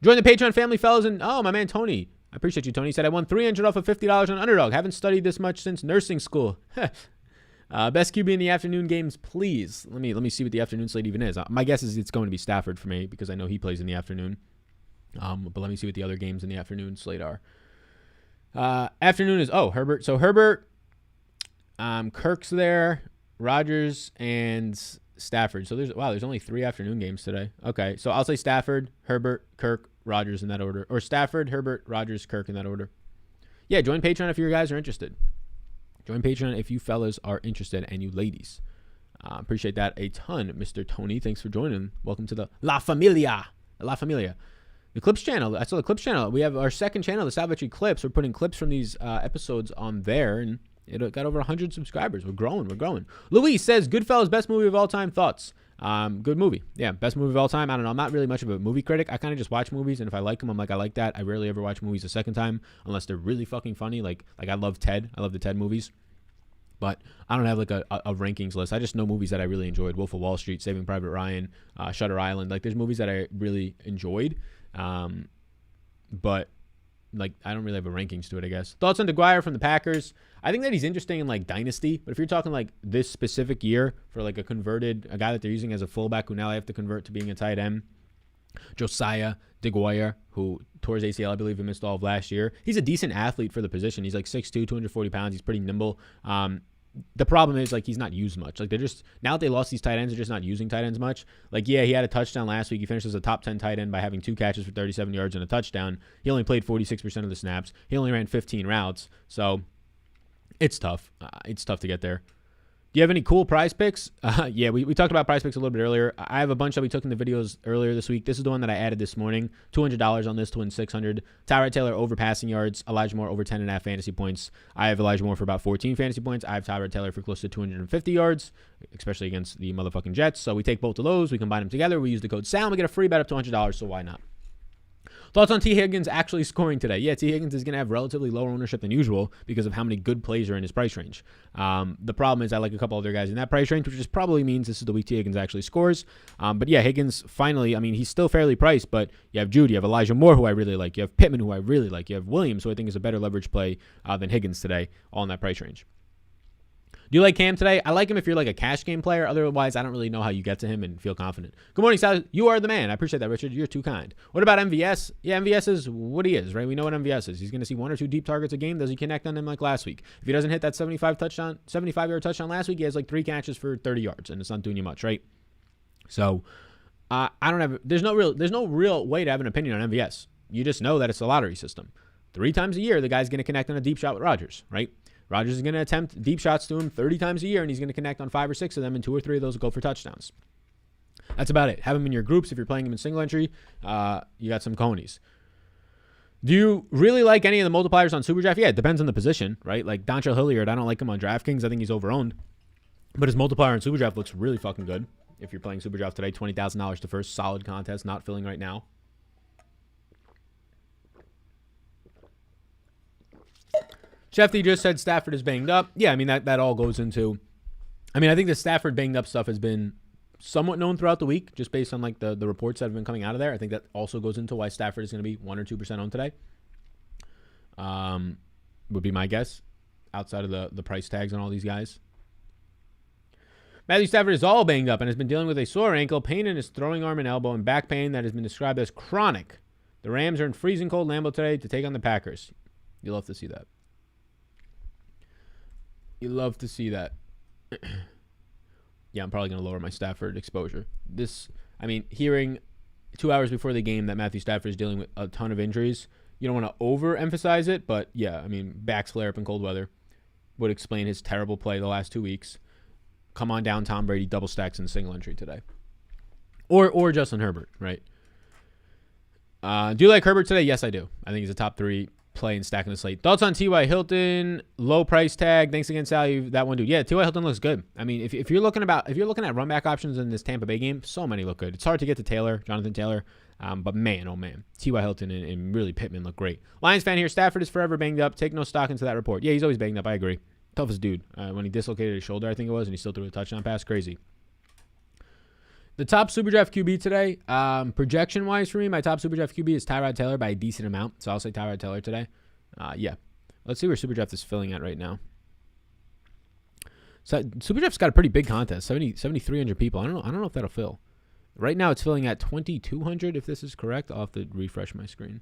Join the Patreon family, fellas. And, my man Tony. I appreciate you, Tony. He said, I won $300 off of $50 on Underdog. Haven't studied this much since nursing school. Best QB in the afternoon games, please. Let me see what the afternoon slate even is. My guess is it's going to be Stafford for me because I know he plays in the afternoon. But let me see what the other games in the afternoon slate are. Afternoon is, Herbert. So Herbert, Kirk's there. Rodgers and Stafford. So there's only 3 afternoon games today. Okay, so I'll say Stafford, Herbert, Kirk, Rodgers in that order. Or Stafford, Herbert, Rodgers, Kirk in that order. Yeah, join Patreon if you guys are interested. Join Patreon if you fellas are interested and you ladies. Appreciate that a ton, Mr. Tony. Thanks for joining. Welcome to the La Familia. The Clips channel. I saw the Clips channel. We have our second channel, the Salvatore Clips. We're putting clips from these episodes on there, and it got over 100 subscribers. We're growing. Luis says, Goodfellas, best movie of all time. Thoughts? Good movie. Yeah, best movie of all time. I don't know. I'm not really much of a movie critic. I kind of just watch movies, and if I like them, I'm like, I like that. I rarely ever watch movies a second time unless they're really fucking funny. Like I love Ted. I love the Ted movies. But I don't have like a rankings list. I just know movies that I really enjoyed. Wolf of Wall Street, Saving Private Ryan, Shutter Island. Like there's movies that I really enjoyed. but like I don't really have a rankings to it, I guess. Thoughts on DeGuire from the Packers? I think that he's interesting in like dynasty, but if you're talking like this specific year for like a guy that they're using as a fullback who now they have to convert to being a tight end, Josiah DeGuire, who tore his ACL, I believe, and missed all of last year. He's a decent athlete for the position. He's like 6'2", 240 pounds. He's pretty nimble. The problem is like he's not used much. Like they're just now that they lost these tight ends, they're just not using tight ends much. Like yeah, he had a touchdown last week. He finished as a top 10 tight end by having 2 catches for 37 yards and a touchdown. He only played 46% of the snaps. He only ran 15 routes. So it's tough. It's tough to get there. Do you have any cool prize picks? Yeah, we talked about prize picks a little bit earlier. I have a bunch that we took in the videos earlier this week. This is the one that I added this morning. $200 on this to win $600. Tyrod Taylor over passing yards. Elijah Moore over 10.5 fantasy points. I have Elijah Moore for about 14 fantasy points. I have Tyrod Taylor for close to 250 yards, especially against the motherfucking Jets. So we take both of those. We combine them together. We use the code SAL. We get a free bet up to $100, so why not? Thoughts on T. Higgins actually scoring today? Yeah, T. Higgins is going to have relatively lower ownership than usual because of how many good plays are in his price range. The problem is I like a couple other guys in that price range, which just probably means this is the week T. Higgins actually scores. But yeah, Higgins finally, I mean, he's still fairly priced, but you have Jude, you have Elijah Moore, who I really like. You have Pittman, who I really like. You have Williams, who I think is a better leverage play than Higgins today, all in that price range. Do you like Cam today? I like him if you're like a cash game player. Otherwise, I don't really know how you get to him and feel confident. Good morning, Sal. You are the man. I appreciate that, Richard. You're too kind. What about MVS? Yeah, MVS is what he is, right? We know what MVS is. He's going to see 1 or 2 deep targets a game. Does he connect on them like last week? If he doesn't hit that 75-yard touchdown last week, he has like 3 catches for 30 yards, and it's not doing you much, right? So I don't have. There's no real way to have an opinion on MVS. You just know that it's a lottery system. 3 times a year, the guy's going to connect on a deep shot with Rodgers, right? Rodgers is going to attempt deep shots to him 30 times a year, and he's going to connect on 5 or 6 of them, and 2 or 3 of those will go for touchdowns. That's about it. Have him in your groups. If you're playing him in single entry, you got some conies. Do you really like any of the multipliers on SuperDraft? Yeah, it depends on the position, right? Like Dontrell Hilliard, I don't like him on DraftKings. I think he's overowned. But his multiplier on SuperDraft looks really fucking good. If you're playing SuperDraft today, $20,000 to first. Solid contest, not filling right now. Shefty just said Stafford is banged up. Yeah, I mean, that all goes into... I mean, I think the Stafford banged up stuff has been somewhat known throughout the week, just based on like the reports that have been coming out of there. I think that also goes into why Stafford is going to be 1 or 2% owned today. Would be my guess, outside of the price tags on all these guys. Matthew Stafford is all banged up and has been dealing with a sore ankle, pain in his throwing arm and elbow, and back pain that has been described as chronic. The Rams are in freezing cold Lambeau today to take on the Packers. You love to see that. You love to see that. Yeah, I'm probably going to lower my Stafford exposure. Hearing 2 hours before the game that Matthew Stafford is dealing with a ton of injuries, you don't want to overemphasize it, but yeah, I mean, backs flare up in cold weather would explain his terrible play the last 2 weeks. Come on down, Tom Brady, double stacks in single entry today. Or Justin Herbert, right? Do you like Herbert today? Yes, I do. I think he's a top 3 play and stacking the slate. Thoughts on T.Y. Hilton, low price tag. Thanks again, Sally. That one dude. Yeah, T.Y. Hilton looks good. I mean, if you're looking at run back options in this Tampa Bay game, so many look good. It's hard to get to Jonathan Taylor, but man, oh man, T.Y. Hilton and really Pittman look great. Lions fan here. Stafford is forever banged up. Take no stock into that report. Yeah, he's always banged up. I agree. Toughest dude. When he dislocated his shoulder, I think it was, and he still threw a touchdown pass. Crazy. The top SuperDraft QB today, projection-wise for me, my top SuperDraft QB is Tyrod Taylor by a decent amount, so I'll say Tyrod Taylor today. Yeah. Let's see where SuperDraft is filling at right now. So SuperDraft's got a pretty big contest, 7,300 people. I don't know if that'll fill. Right now it's filling at 2,200 if this is correct. I'll have to refresh my screen.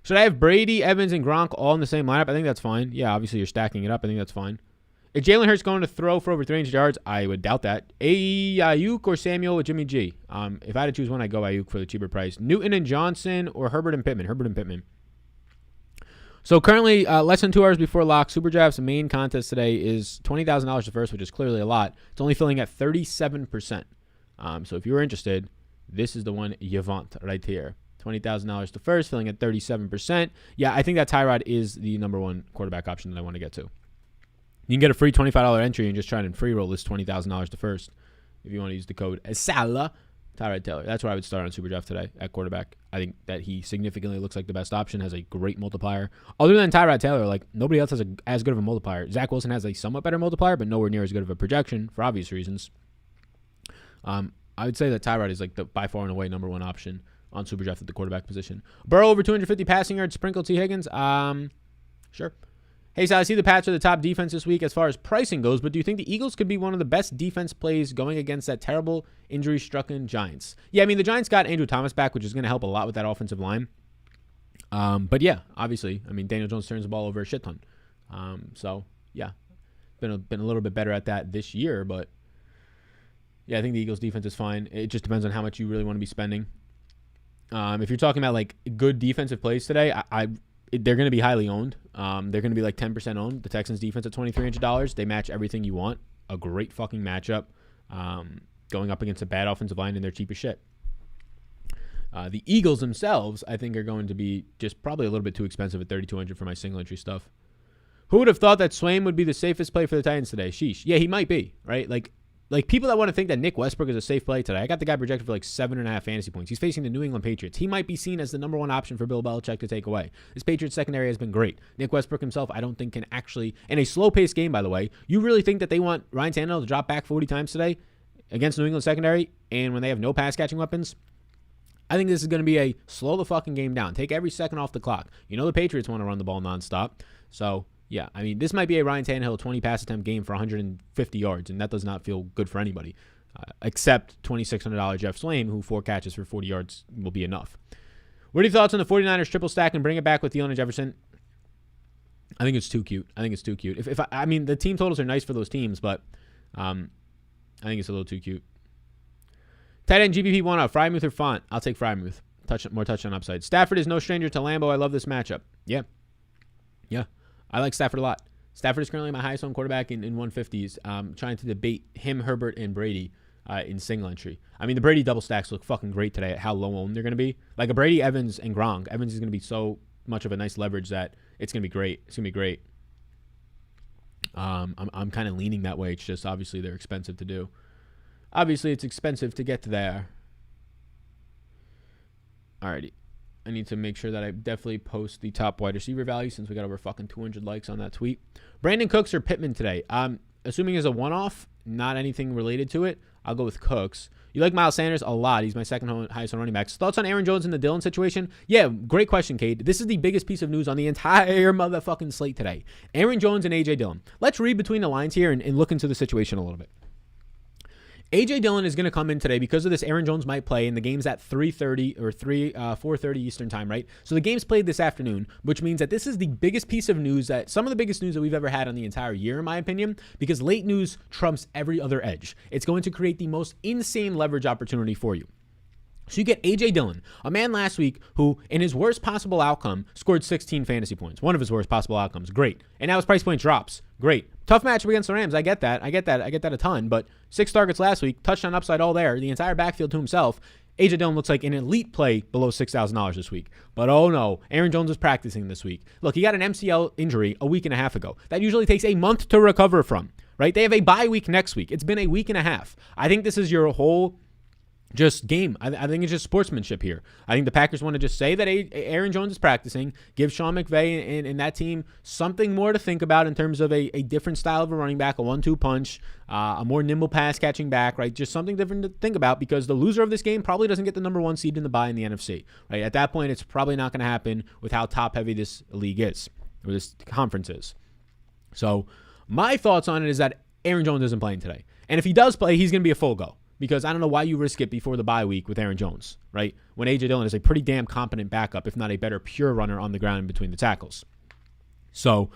Should I have Brady, Evans, and Gronk all in the same lineup? I think that's fine. Yeah, obviously you're stacking it up. I think that's fine. Is Jalen Hurts going to throw for over 300 yards? I would doubt that. Ayuk or Samuel with Jimmy G? If I had to choose one, I'd go Ayuk for the cheaper price. Newton and Johnson or Herbert and Pittman? Herbert and Pittman. So currently, less than 2 hours before lock, SuperDraft's main contest today is $20,000 to first, which is clearly a lot. It's only filling at 37%. So if you're interested, this is the one you want right here. $20,000 to first, filling at 37%. Yeah, I think that Tyrod is the number 1 quarterback option that I want to get to. You can get a free $25 entry and just try and free roll this $20,000 to first if you want to use the code SALA. Tyrod Taylor. That's where I would start on SuperDraft today at quarterback. I think that he significantly looks like the best option, has a great multiplier. Other than Tyrod Taylor, like nobody else has as good of a multiplier. Zach Wilson has a somewhat better multiplier, but nowhere near as good of a projection for obvious reasons. I would say that Tyrod is like the by far and away number 1 option on SuperDraft at the quarterback position. Burrow over 250 passing yards, sprinkle T. Higgins. Sure. Hey, so I see the Pats are the top defense this week as far as pricing goes, but do you think the Eagles could be one of the best defense plays going against that terrible injury-stricken Giants? Yeah, I mean, the Giants got Andrew Thomas back, which is going to help a lot with that offensive line. But yeah, obviously, I mean, Daniel Jones turns the ball over a shit ton. So yeah, been a little bit better at that this year, but yeah, I think the Eagles defense is fine. It just depends on how much you really want to be spending. If you're talking about like good defensive plays today, they're going to be highly owned. They're going to be like 10% owned. The Texans defense at $2,300. They match everything you want. A great fucking matchup. Going up against a bad offensive line, and they're cheap as shit. The Eagles themselves, I think, are going to be just probably a little bit too expensive at $3,200 for my single entry stuff. Who would have thought that Swaim would be the safest play for the Titans today? Sheesh. Yeah, he might be, right? Like people that want to think that Nick Westbrook is a safe play today. I got the guy projected for like 7.5 fantasy points. He's facing the New England Patriots. He might be seen as the number one option for Bill Belichick to take away. This Patriots secondary has been great. Nick Westbrook himself, I don't think can actually, in a slow-paced game, by the way, you really think that they want Ryan Tannehill to drop back 40 times today against New England secondary, and when they have no pass-catching weapons? I think this is going to be a slow the fucking game down. Take every second off the clock. You know the Patriots want to run the ball nonstop. So, yeah, I mean, this might be a Ryan Tannehill 20 pass attempt game for 150 yards, and that does not feel good for anybody. Except $2,600 Jeff Swaim, who 4 catches for 40 yards will be enough. What are your thoughts on the 49ers triple stack and bring it back with Dillon and Jefferson? I think it's too cute. I mean, the team totals are nice for those teams, but I think it's a little too cute. Tight end GBP 1 out. Frymuth or Font? I'll take Frymuth. More touchdown upside. Stafford is no stranger to Lambeau. I love this matchup. Yeah. I like Stafford a lot. Stafford is currently my highest owned quarterback in 150s. Trying to debate him, Herbert, and Brady in single entry. I mean, the Brady double stacks look fucking great today at how low owned they're going to be. Like a Brady, Evans, and Gronk. Evans is going to be so much of a nice leverage that it's going to be great. It's going to be great. I'm kind of leaning that way. It's just obviously they're expensive to do. Obviously, it's expensive to get to there. Alrighty. I need to make sure that I definitely post the top wide receiver value since we got over fucking 200 likes on that tweet. Brandon Cooks or Pittman today? Assuming it's a one-off, not anything related to it, I'll go with Cooks. You like Miles Sanders? A lot. He's my second highest on running backs. Thoughts on Aaron Jones and the Dillon situation? Yeah, great question, Cade. This is the biggest piece of news on the entire motherfucking slate today. Aaron Jones and A.J. Dillon. Let's read between the lines here and look into the situation a little bit. A.J. Dillon is going to come in today because of this. Aaron Jones might play, and the game's at 3:30 or 4:30 Eastern time, right? So the game's played this afternoon, which means that this is the biggest piece of news, that some of the biggest news that we've ever had on the entire year, in my opinion, because late news trumps every other edge. It's going to create the most insane leverage opportunity for you. So you get A.J. Dillon, a man last week who, in his worst possible outcome, scored 16 fantasy points. One of his worst possible outcomes. Great. And now his price point drops. Great. Tough matchup against the Rams. I get that a ton. But 6 targets last week, touchdown upside all there, the entire backfield to himself. A.J. Dillon looks like an elite play below $6,000 this week. But oh no, Aaron Jones is practicing this week. Look, he got an MCL injury a week and a half ago. That usually takes a month to recover from, right? They have a bye week next week. It's been a week and a half. I think this is your whole just game. I think it's just sportsmanship here. I think the Packers want to just say that Aaron Jones is practicing, give Sean McVay and that team something more to think about in terms of a different style of a running back, a 1-2 punch, a more nimble pass catching back, right? Just something different to think about, because the loser of this game probably doesn't get the number 1 seed in the bye in the NFC, right? At that point, it's probably not going to happen with how top heavy this league is, or this conference is. So my thoughts on it is that Aaron Jones isn't playing today. And if he does play, he's going to be a full go. Because I don't know why you risk it before the bye week with Aaron Jones, right? When A.J. Dillon is a pretty damn competent backup, if not a better pure runner on the ground in between the tackles. So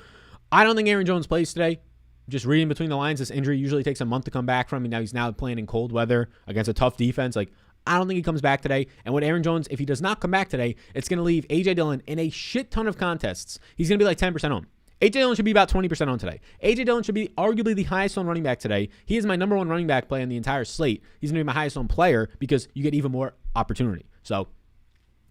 I don't think Aaron Jones plays today. Just reading between the lines, this injury usually takes a month to come back from. And now he's playing in cold weather against a tough defense. Like, I don't think he comes back today. And with Aaron Jones, if he does not come back today, it's going to leave A.J. Dillon in a shit ton of contests. He's going to be like 10% on. A.J. Dillon should be about 20% on today. A.J. Dillon should be arguably the highest owned running back today. He is my number 1 running back play in the entire slate. He's going to be my highest owned player because you get even more opportunity. So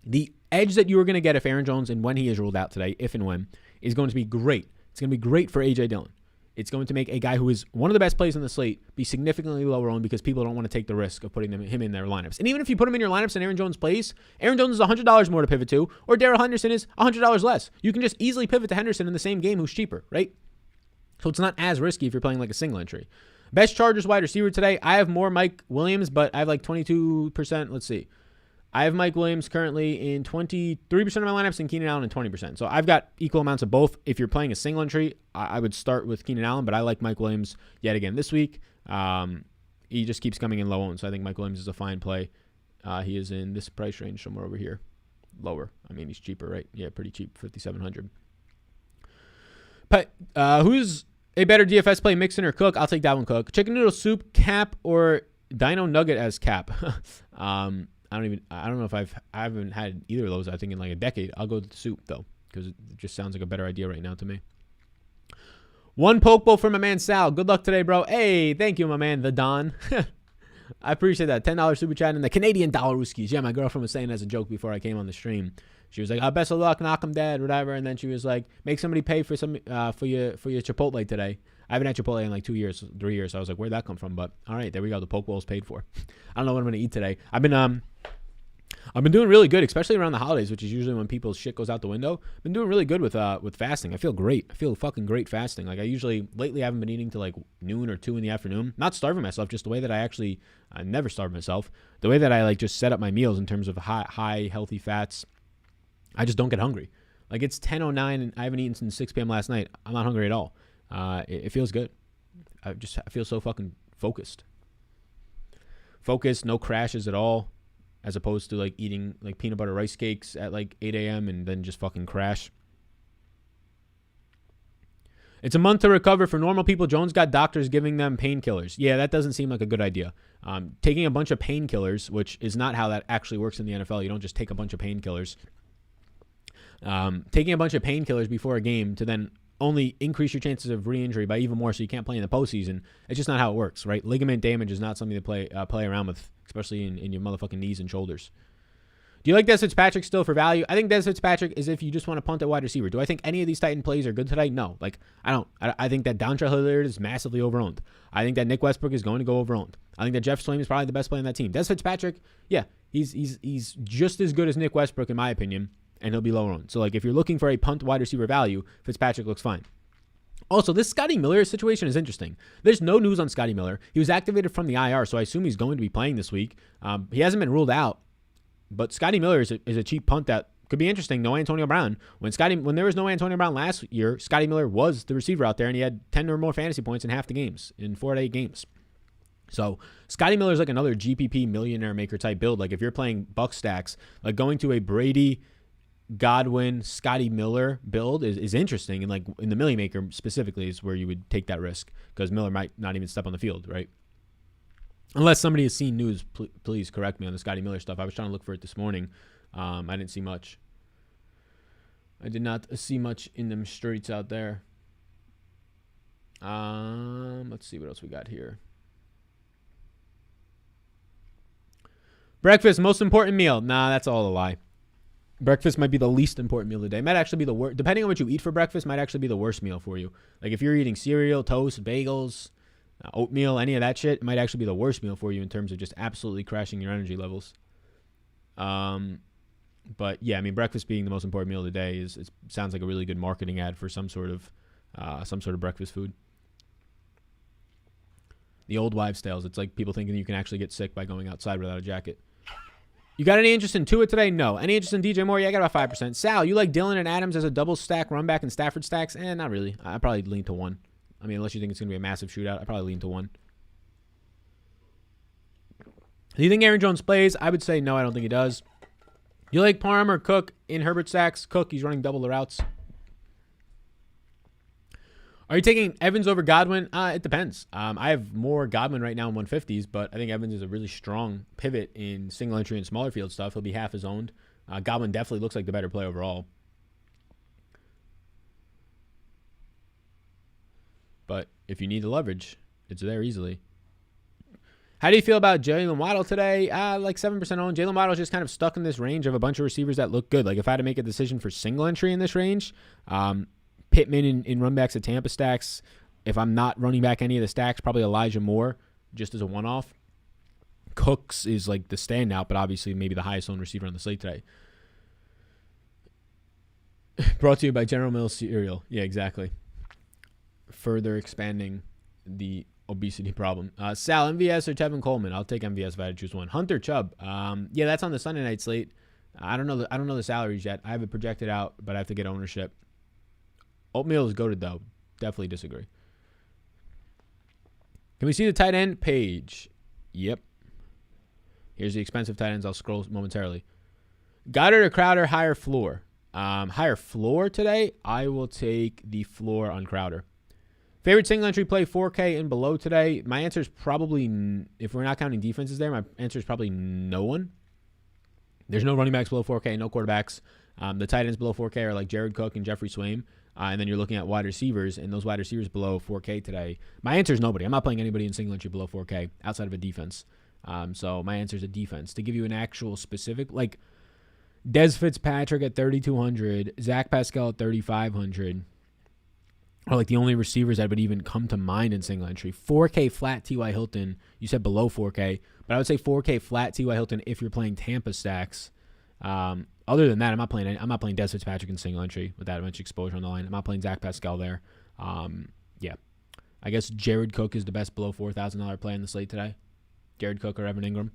the edge that you are going to get if Aaron Jones, and when he is ruled out today, if and when, is going to be great. It's going to be great for A.J. Dillon. It's going to make a guy who is one of the best plays on the slate be significantly lower owned because people don't want to take the risk of putting him in their lineups. And even if you put him in your lineups and Aaron Jones plays, Aaron Jones is $100 more to pivot to, or Darrell Henderson is $100 less. You can just easily pivot to Henderson in the same game who's cheaper, right? So it's not as risky if you're playing like a single entry. Best Chargers wide receiver today. I have more Mike Williams, but I have like 22%. Let's see. I have Mike Williams currently in 23% of my lineups and Keenan Allen in 20%. So I've got equal amounts of both. If you're playing a single entry, I would start with Keenan Allen, but I like Mike Williams yet again this week. He just keeps coming in low owned, so I think Mike Williams is a fine play. He is in this price range somewhere over here. Lower. I mean, he's cheaper, right? Yeah, pretty cheap, $5,700. But who's a better DFS play, Mixon or Cook? I'll take Dalvin Cook. Chicken noodle soup, cap, or Dino Nugget as cap? I don't know if I haven't had either of those, I think, in like a decade. I'll go with the soup, though, because it just sounds like a better idea right now to me. One poke bowl for my man Sal. Good luck today, bro. Hey, thank you, my man, the Don. I appreciate that. $10 super chat and the Canadian dollar Rooskies. Yeah, my girlfriend was saying as a joke before I came on the stream. She was like, best of luck, knock 'em dead, whatever. And then she was like, make somebody pay for some for your Chipotle today. I haven't had Chipotle in like 3 years. So I was like, where'd that come from? But all right, there we go. The poke bowl is paid for. I don't know what I'm going to eat today. I've been doing really good, especially around the holidays, which is usually when people's shit goes out the window. I've been doing really good with fasting. I feel great. I feel fucking great fasting. Like lately I haven't been eating till like noon or 2 in the afternoon. Not starving myself, just the way that I never starve myself. The way that I like just set up my meals in terms of high healthy fats. I just don't get hungry. Like it's 10:09 and I haven't eaten since 6 p.m. last night. I'm not hungry at all. It feels good. I feel so fucking focused. Focused, no crashes at all. As opposed to like eating like peanut butter rice cakes at like 8 a.m. and then just fucking crash. It's a month to recover for normal people. Jones got doctors giving them painkillers. Yeah, that doesn't seem like a good idea. Taking a bunch of painkillers, which is not how that actually works in the NFL. You don't just take a bunch of painkillers. Taking a bunch of painkillers before a game to then only increase your chances of re-injury by even more so you can't play in the postseason. It's just not how it works, right? Ligament damage is not something to play around with, especially in your motherfucking knees and shoulders. Do you like Des Fitzpatrick still for value? I think Des Fitzpatrick is if you just want to punt at wide receiver. Do I think any of these Titan plays are good today? No. Like, I don't. I think that Dontrell Hilliard is massively overowned. I think that Nick Westbrook is going to go overowned. I think that Jefferson is probably the best player on that team. Des Fitzpatrick, yeah, he's just as good as Nick Westbrook in my opinion, and he'll be lower owned. So, like, if you're looking for a punt wide receiver value, Fitzpatrick looks fine. Also, this Scotty Miller situation is interesting. There's no news on Scotty Miller. He was activated from the IR, so I assume he's going to be playing this week. He hasn't been ruled out, but Scotty Miller is a cheap punt that could be interesting. No Antonio Brown. When there was no Antonio Brown last year, Scotty Miller was the receiver out there, and he had 10 or more fantasy points in half the games, in 4 to 8 games. So Scotty Miller is like another GPP millionaire maker type build. Like if you're playing buck stacks, like going to a Brady, Godwin, Scotty Miller build is interesting, and like in the Millie Maker specifically is where you would take that risk because Miller might not even step on the field, right? Unless somebody has seen news, please correct me on the Scotty Miller stuff. I was trying to look for it this morning. I didn't see much. I did not see much in them streets out there. Let's see what else we got here. Breakfast, most important meal. Nah, that's all a lie. Breakfast might be the least important meal of the day. Might actually be the worst. Depending on what you eat for breakfast, might actually be the worst meal for you. Like if you're eating cereal, toast, bagels, oatmeal, any of that shit, it might actually be the worst meal for you in terms of just absolutely crashing your energy levels. But yeah, I mean, breakfast being the most important meal of the day it sounds like a really good marketing ad for some sort of breakfast food. The old wives' tales. It's like people thinking you can actually get sick by going outside without a jacket. You got any interest in Tua today? No. Any interest in DJ Moore? Yeah, I got about 5%. Sal, you like Dillon and Adams as a double stack run back and Stafford stacks? Not really. I probably lean to one. I mean, unless you think it's going to be a massive shootout, I probably lean to one. Do you think Aaron Jones plays? I would say no, I don't think he does. You like Parham or Cook in Herbert stacks? Cook, he's running double the routes. Are you taking Evans over Godwin? It depends. I have more Godwin right now in 150s, but I think Evans is a really strong pivot in single entry and smaller field stuff. He'll be half his owned. Godwin definitely looks like the better play overall. But if you need the leverage, it's there easily. How do you feel about Jalen Waddle today? Like 7% owned. Jalen Waddle's just kind of stuck in this range of a bunch of receivers that look good. Like if I had to make a decision for single entry in this range, Pittman in run backs at Tampa stacks. If I'm not running back any of the stacks, probably Elijah Moore just as a one-off. Cooks is like the standout, but obviously maybe the highest owned receiver on the slate today. Brought to you by General Mills Cereal. Yeah, exactly. Further expanding the obesity problem. Sal, MVS or Tevin Coleman? I'll take MVS if I had to choose one. Hunter Chubb. Yeah, that's on the Sunday night slate. I don't know the salaries yet. I have it projected out, but I have to get ownership. Oatmeal is goated though. Definitely disagree. Can we see the tight end page? Yep. Here's the expensive tight ends. I'll scroll momentarily. Goddard or Crowder, higher floor? Higher floor today. I will take the floor on Crowder. Favorite single entry play 4K and below today? My answer is probably, if we're not counting defenses there, my answer is probably no one. There's no running backs below 4K, no quarterbacks. The tight ends below 4K are like Jared Cook and Jeffrey Swaim. And then you're looking at wide receivers, and those wide receivers below 4K today. My answer is nobody. I'm not playing anybody in single entry below 4K outside of a defense. So my answer is a defense. To give you an actual specific, like Dez Fitzpatrick at 3,200, Zach Pascal at 3,500, are like the only receivers that would even come to mind in single entry. 4K flat T.Y. Hilton. You said below 4K, but I would say 4K flat T.Y. Hilton if you're playing Tampa stacks. Other than that, I'm not playing Dez Fitzpatrick in single entry with that much exposure on the line. I'm not playing Zach Pascal there. Yeah, I guess Jared Cook is the best below $4,000 play on the slate today. Jared Cook or Evan Ingram.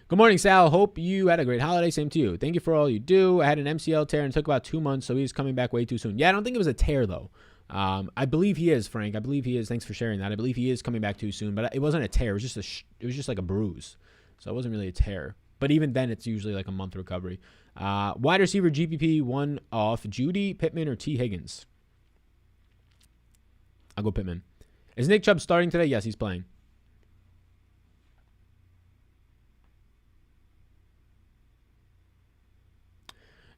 Good morning, Sal. Hope you had a great holiday. Same to you. Thank you for all you do. I had an MCL tear and it took about 2 months, so he's coming back way too soon. Yeah, I don't think it was a tear, though. I believe he is, Frank. I believe he is. Thanks for sharing that. I believe he is coming back too soon, but it wasn't a tear. It was just like a bruise, so it wasn't really a tear. But even then, it's usually like a month recovery. Wide receiver GPP, one off. Judy, Pittman, or T. Higgins? I'll go Pittman. Is Nick Chubb starting today? Yes, he's playing.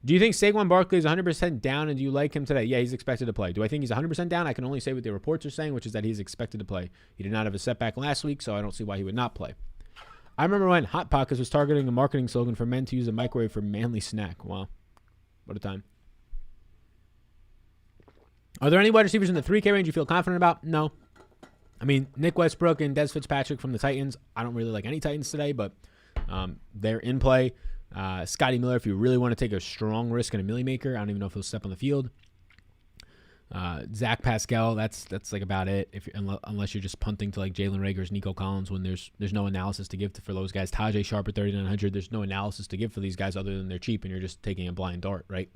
Do you think Saquon Barkley is 100% down, and do you like him today? Yeah, he's expected to play. Do I think he's 100% down? I can only say what the reports are saying, which is that he's expected to play. He did not have a setback last week, so I don't see why he would not play. I remember when Hot Pockets was targeting a marketing slogan for men to use a microwave for manly snack. Wow. What a time. Are there any wide receivers in the 3K range you feel confident about? No. I mean, Nick Westbrook and Dez Fitzpatrick from the Titans. I don't really like any Titans today, but they're in play. Scotty Miller, if you really want to take a strong risk in a milli maker, I don't even know if he'll step on the field. Zach Pascal, that's like about it. Unless you're just punting to like Jalen Reagor's, Nico Collins, when there's no analysis to give for those guys. Tajay Sharp at 3,900. There's no analysis to give for these guys other than they're cheap and you're just taking a blind dart, right?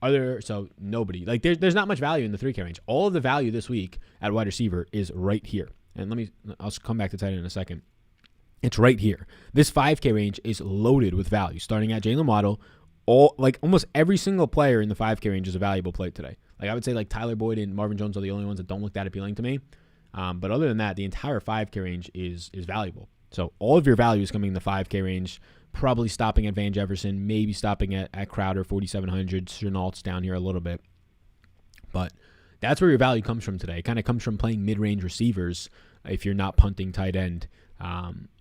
So nobody like there's not much value in the 3K range. All of the value this week at wide receiver is right here. And I'll come back to tight end in a second. It's right here. This 5K range is loaded with value, starting at Jalen Waddle. Almost every single player in the 5K range is a valuable play today. Like I would say like Tyler Boyd and Marvin Jones are the only ones that don't look that appealing to me. But other than that, the entire 5K range is valuable. So all of your value is coming in the 5K range, probably stopping at Van Jefferson, maybe stopping at Crowder, 4,700. Chenault's down here a little bit. But that's where your value comes from today. It kind of comes from playing mid-range receivers if you're not punting tight end.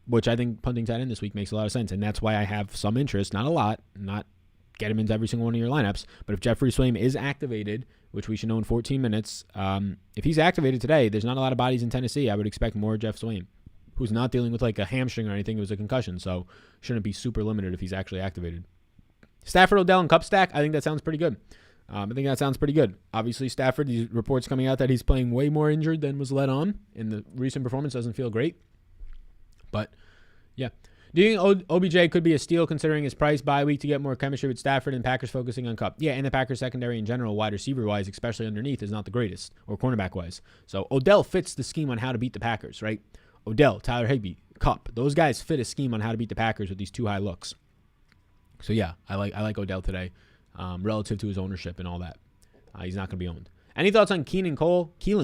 Which I think punting tight end this week makes a lot of sense. And that's why I have some interest, not a lot, not get him into every single one of your lineups. But if Jeffrey Swaim is activated, which we should know in 14 minutes, if he's activated today, there's not a lot of bodies in Tennessee. I would expect more Jeff Swaim, who's not dealing with like a hamstring or anything. It was a concussion, so shouldn't be super limited if he's actually activated. Stafford, Odell, and Cup stack, I think that sounds pretty good. Obviously, Stafford, these reports coming out that he's playing way more injured than was let on, and the recent performance doesn't feel great. But, yeah. Do you think OBJ could be a steal considering his price bye week to get more chemistry with Stafford and Packers focusing on Cup? Yeah, and the Packers secondary in general, wide receiver-wise, especially underneath, is not the greatest, or cornerback-wise. So Odell fits the scheme on how to beat the Packers, right? Odell, Tyler Higbee, Cup. Those guys fit a scheme on how to beat the Packers with these two high looks. So, yeah, I like Odell today relative to his ownership and all that. He's not going to be owned. Any thoughts on Keelan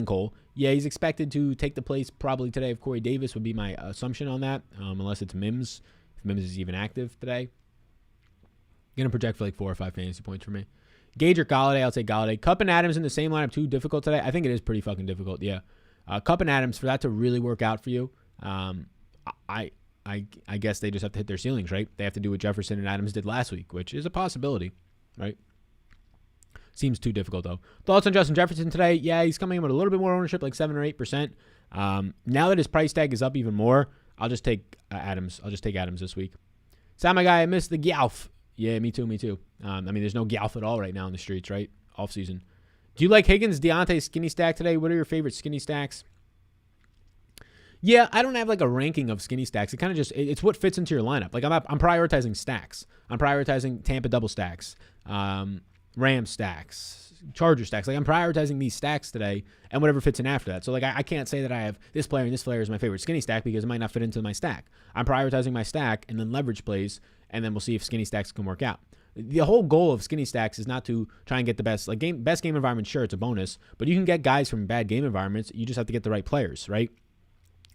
Cole? Yeah, he's expected to take the place probably today of Corey Davis would be my assumption on that, unless it's Mims. If Mims is even active today. Going to project for like 4 or 5 fantasy points for me. Gage or Galladay, I'll take Galladay. Cup and Adams in the same lineup, too difficult today? I think it is pretty fucking difficult, yeah. Cup and Adams, for that to really work out for you, I guess they just have to hit their ceilings, right? They have to do what Jefferson and Adams did last week, which is a possibility, right? Seems too difficult, though. Thoughts on Justin Jefferson today? Yeah, he's coming in with a little bit more ownership, like 7 or 8%. Now that his price tag is up even more, I'll just take Adams. I'll just take Adams this week. Sam, my guy, I missed the Gyalf. Yeah, me too. I mean, there's no Gyalf at all right now in the streets, right? Off season. Do you like Higgins, Deontay skinny stack today? What are your favorite skinny stacks? Yeah, I don't have like a ranking of skinny stacks. It kind of just, it's what fits into your lineup. Like I'm prioritizing stacks. I'm prioritizing Tampa double stacks, Ram stacks, Charger stacks. Like I'm prioritizing these stacks today and whatever fits in after that. So like I can't say that I have this player and this player is my favorite skinny stack because it might not fit into my stack. I'm prioritizing my stack and then leverage plays, and then we'll see if skinny stacks can work out. The whole goal of skinny stacks is not to try and get the best best game environment. Sure, it's a bonus, but you can get guys from bad game environments. You just have to get the right players, right?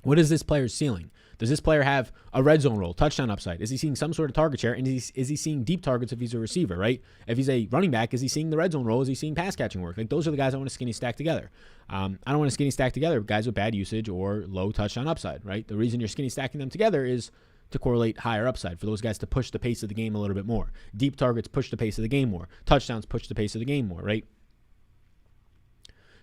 What is this player's ceiling? Does this player have a red zone role, touchdown upside? Is he seeing some sort of target share? And is he seeing deep targets if he's a receiver, right? If he's a running back, is he seeing the red zone role? Is he seeing pass catching work? Like those are the guys I want to skinny stack together. I don't want to skinny stack together guys with bad usage or low touchdown upside, right? The reason you're skinny stacking them together is to correlate higher upside for those guys to push the pace of the game a little bit more. Deep targets push the pace of the game more. Touchdowns push the pace of the game more, right?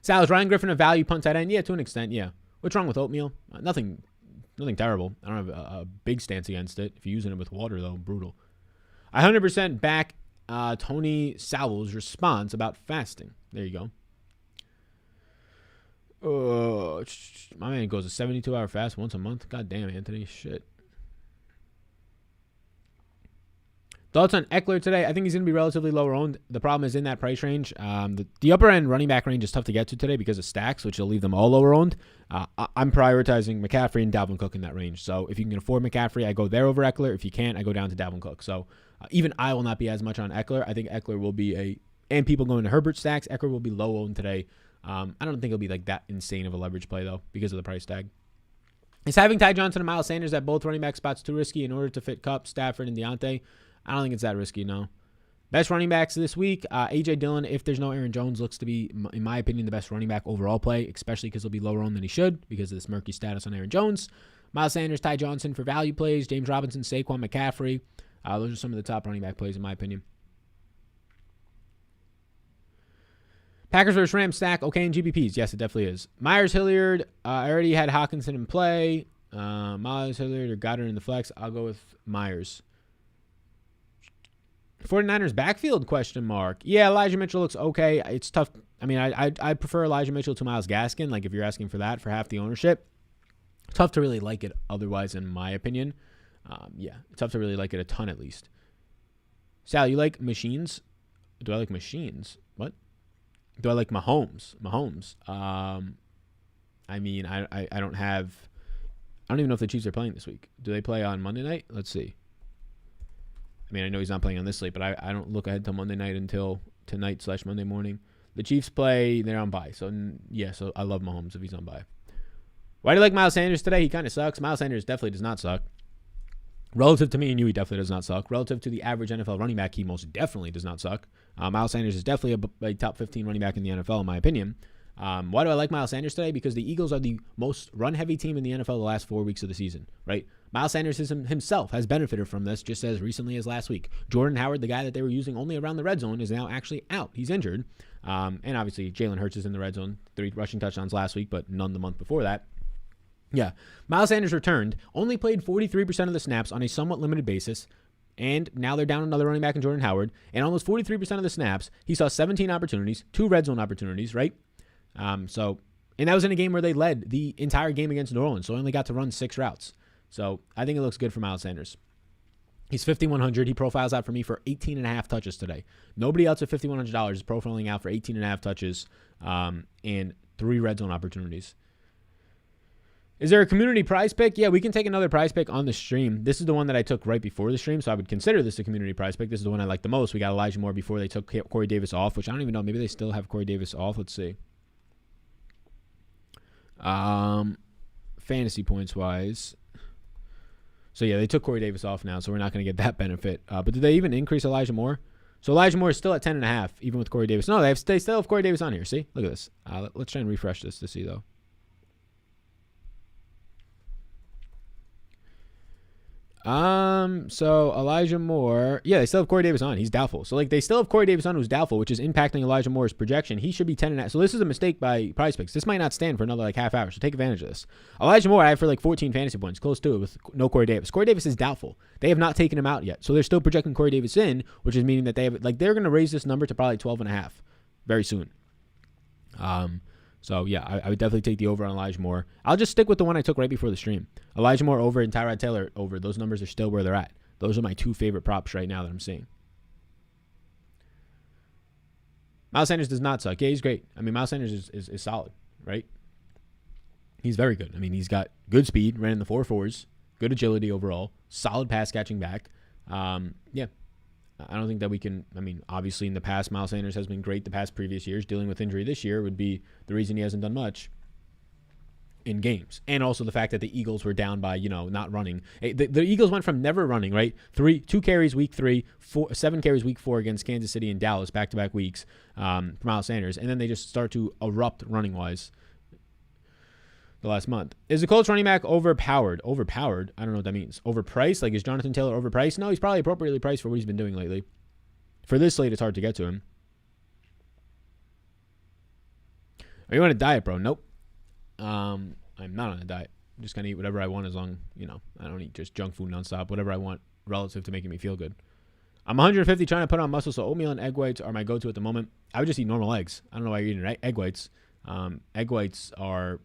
Sal, is Ryan Griffin a value punt tight end? Yeah, to an extent, yeah. What's wrong with oatmeal? Nothing terrible. I don't have a big stance against it. If you're using it with water, though, brutal. I 100% back Tony Sowell's response about fasting. There you go. My man goes a 72-hour fast once a month. God damn, Anthony. Shit. Thoughts on Eckler today? I think he's going to be relatively lower owned. The problem is in that price range. The upper end running back range is tough to get to today because of stacks, which will leave them all lower owned. I'm prioritizing McCaffrey and Dalvin Cook in that range. So if you can afford McCaffrey, I go there over Eckler. If you can't, I go down to Dalvin Cook. So even I will not be as much on Eckler. I think Eckler will be and people going to Herbert stacks, Eckler will be low owned today. I don't think it'll be like that insane of a leverage play though because of the price tag. Is having Ty Johnson and Miles Sanders at both running back spots too risky in order to fit Kupp, Stafford, and Deontay? I don't think it's that risky, no. Best running backs this week, A.J. Dillon, if there's no Aaron Jones, looks to be, in my opinion, the best running back overall play, especially because he'll be lower owned than he should because of this murky status on Aaron Jones. Miles Sanders, Ty Johnson for value plays, James Robinson, Saquon, McCaffrey. Those are some of the top running back plays, in my opinion. Packers versus Rams stack, okay in GBPs. Yes, it definitely is. Myers, Hilliard, I already had Hawkinson in play. Myers, Hilliard, or Goddard in the flex. I'll go with Myers. 49ers backfield, question mark. Yeah, Elijah Mitchell looks okay. It's tough. I mean, I prefer Elijah Mitchell to Myles Gaskin, like if you're asking for that for half the ownership. Tough to really like it otherwise, in my opinion. Yeah, tough to really like it a ton at least. Sal, you like machines? Do I like machines? What? Do I like Mahomes? I mean, I don't even know if the Chiefs are playing this week. Do they play on Monday night? Let's see. I mean, I know he's not playing on this slate, but I don't look ahead to Monday night until tonight/Monday morning. The Chiefs play, they're on bye. So, yeah, so I love Mahomes if he's on bye. Why do you like Miles Sanders today? He kind of sucks. Miles Sanders definitely does not suck. Relative to me and you, he definitely does not suck. Relative to the average NFL running back, he most definitely does not suck. Miles Sanders is definitely a top 15 running back in the NFL, in my opinion. Why do I like Miles Sanders today? Because the Eagles are the most run-heavy team in the NFL the last 4 weeks of the season, right? Miles Sanders himself has benefited from this just as recently as last week. Jordan Howard, the guy that they were using only around the red zone, is now actually out. He's injured. And obviously, Jalen Hurts is in the red zone. 3 rushing touchdowns last week, but none the month before that. Yeah. Miles Sanders returned, only played 43% of the snaps on a somewhat limited basis, and now they're down another running back in Jordan Howard, and almost 43% of the snaps, he saw 17 opportunities, 2 red zone opportunities, right? And that was in a game where they led the entire game against New Orleans, so only got to run 6 routes. So I think it looks good for Miles Sanders. He's 5,100. He profiles out for me for 18.5 touches today. Nobody else at $5,100 is profiling out for 18.5 touches and 3 red zone opportunities. Is there a community prize pick? Yeah, we can take another prize pick on the stream. This is the one that I took right before the stream, so I would consider this a community prize pick. This is the one I like the most. We got Elijah Moore before they took Corey Davis off, which I don't even know. Maybe they still have Corey Davis off. Let's see. Fantasy points wise. So yeah, they took Corey Davis off now, so we're not going to get that benefit. But did they even increase Elijah Moore? So Elijah Moore is still at 10.5, even with Corey Davis. No, they still have Corey Davis on here. See, look at this. Let's try and refresh this to see though. So Elijah Moore, yeah, they still have Corey Davis on. He's doubtful. So like they still have Corey Davis on who's doubtful, which is impacting Elijah Moore's projection. He should be 10.5. So this is a mistake by Prize Picks. This might not stand for another like half hour. So take advantage of this. Elijah Moore, I have for like 14 fantasy points, close to it with no Corey Davis. Corey Davis is doubtful. They have not taken him out yet. So they're still projecting Corey Davis in, which is meaning that they're going to raise this number to probably 12.5 very soon. So, yeah, I would definitely take the over on Elijah Moore. I'll just stick with the one I took right before the stream. Elijah Moore over and Tyrod Taylor over. Those numbers are still where they're at. Those are my two favorite props right now that I'm seeing. Miles Sanders does not suck. Yeah, he's great. I mean, Miles Sanders is solid, right? He's very good. I mean, he's got good speed, ran in the 4.4s, good agility overall, solid pass catching back. Yeah. I don't think that we can, I mean, obviously in the past, Miles Sanders has been great the past previous years. Dealing with injury this year would be the reason he hasn't done much in games. And also the fact that the Eagles were down by, not running. The Eagles went from never running, right? 2 carries week 3, 7 carries week 4 against Kansas City and Dallas back-to-back weeks for Miles Sanders. And then they just start to erupt running-wise the last month. Is the Colts running back overpowered? Overpowered? I don't know what that means. Overpriced? Like, is Jonathan Taylor overpriced? No, he's probably appropriately priced for what he's been doing lately. For this slate, it's hard to get to him. Are you on a diet, bro? Nope. I'm not on a diet. I'm just going to eat whatever I want as long, I don't eat just junk food nonstop. Whatever I want relative to making me feel good. I'm 150 trying to put on muscle, so oatmeal and egg whites are my go-to at the moment. I would just eat normal eggs. I don't know why you're eating egg whites. Egg whites are...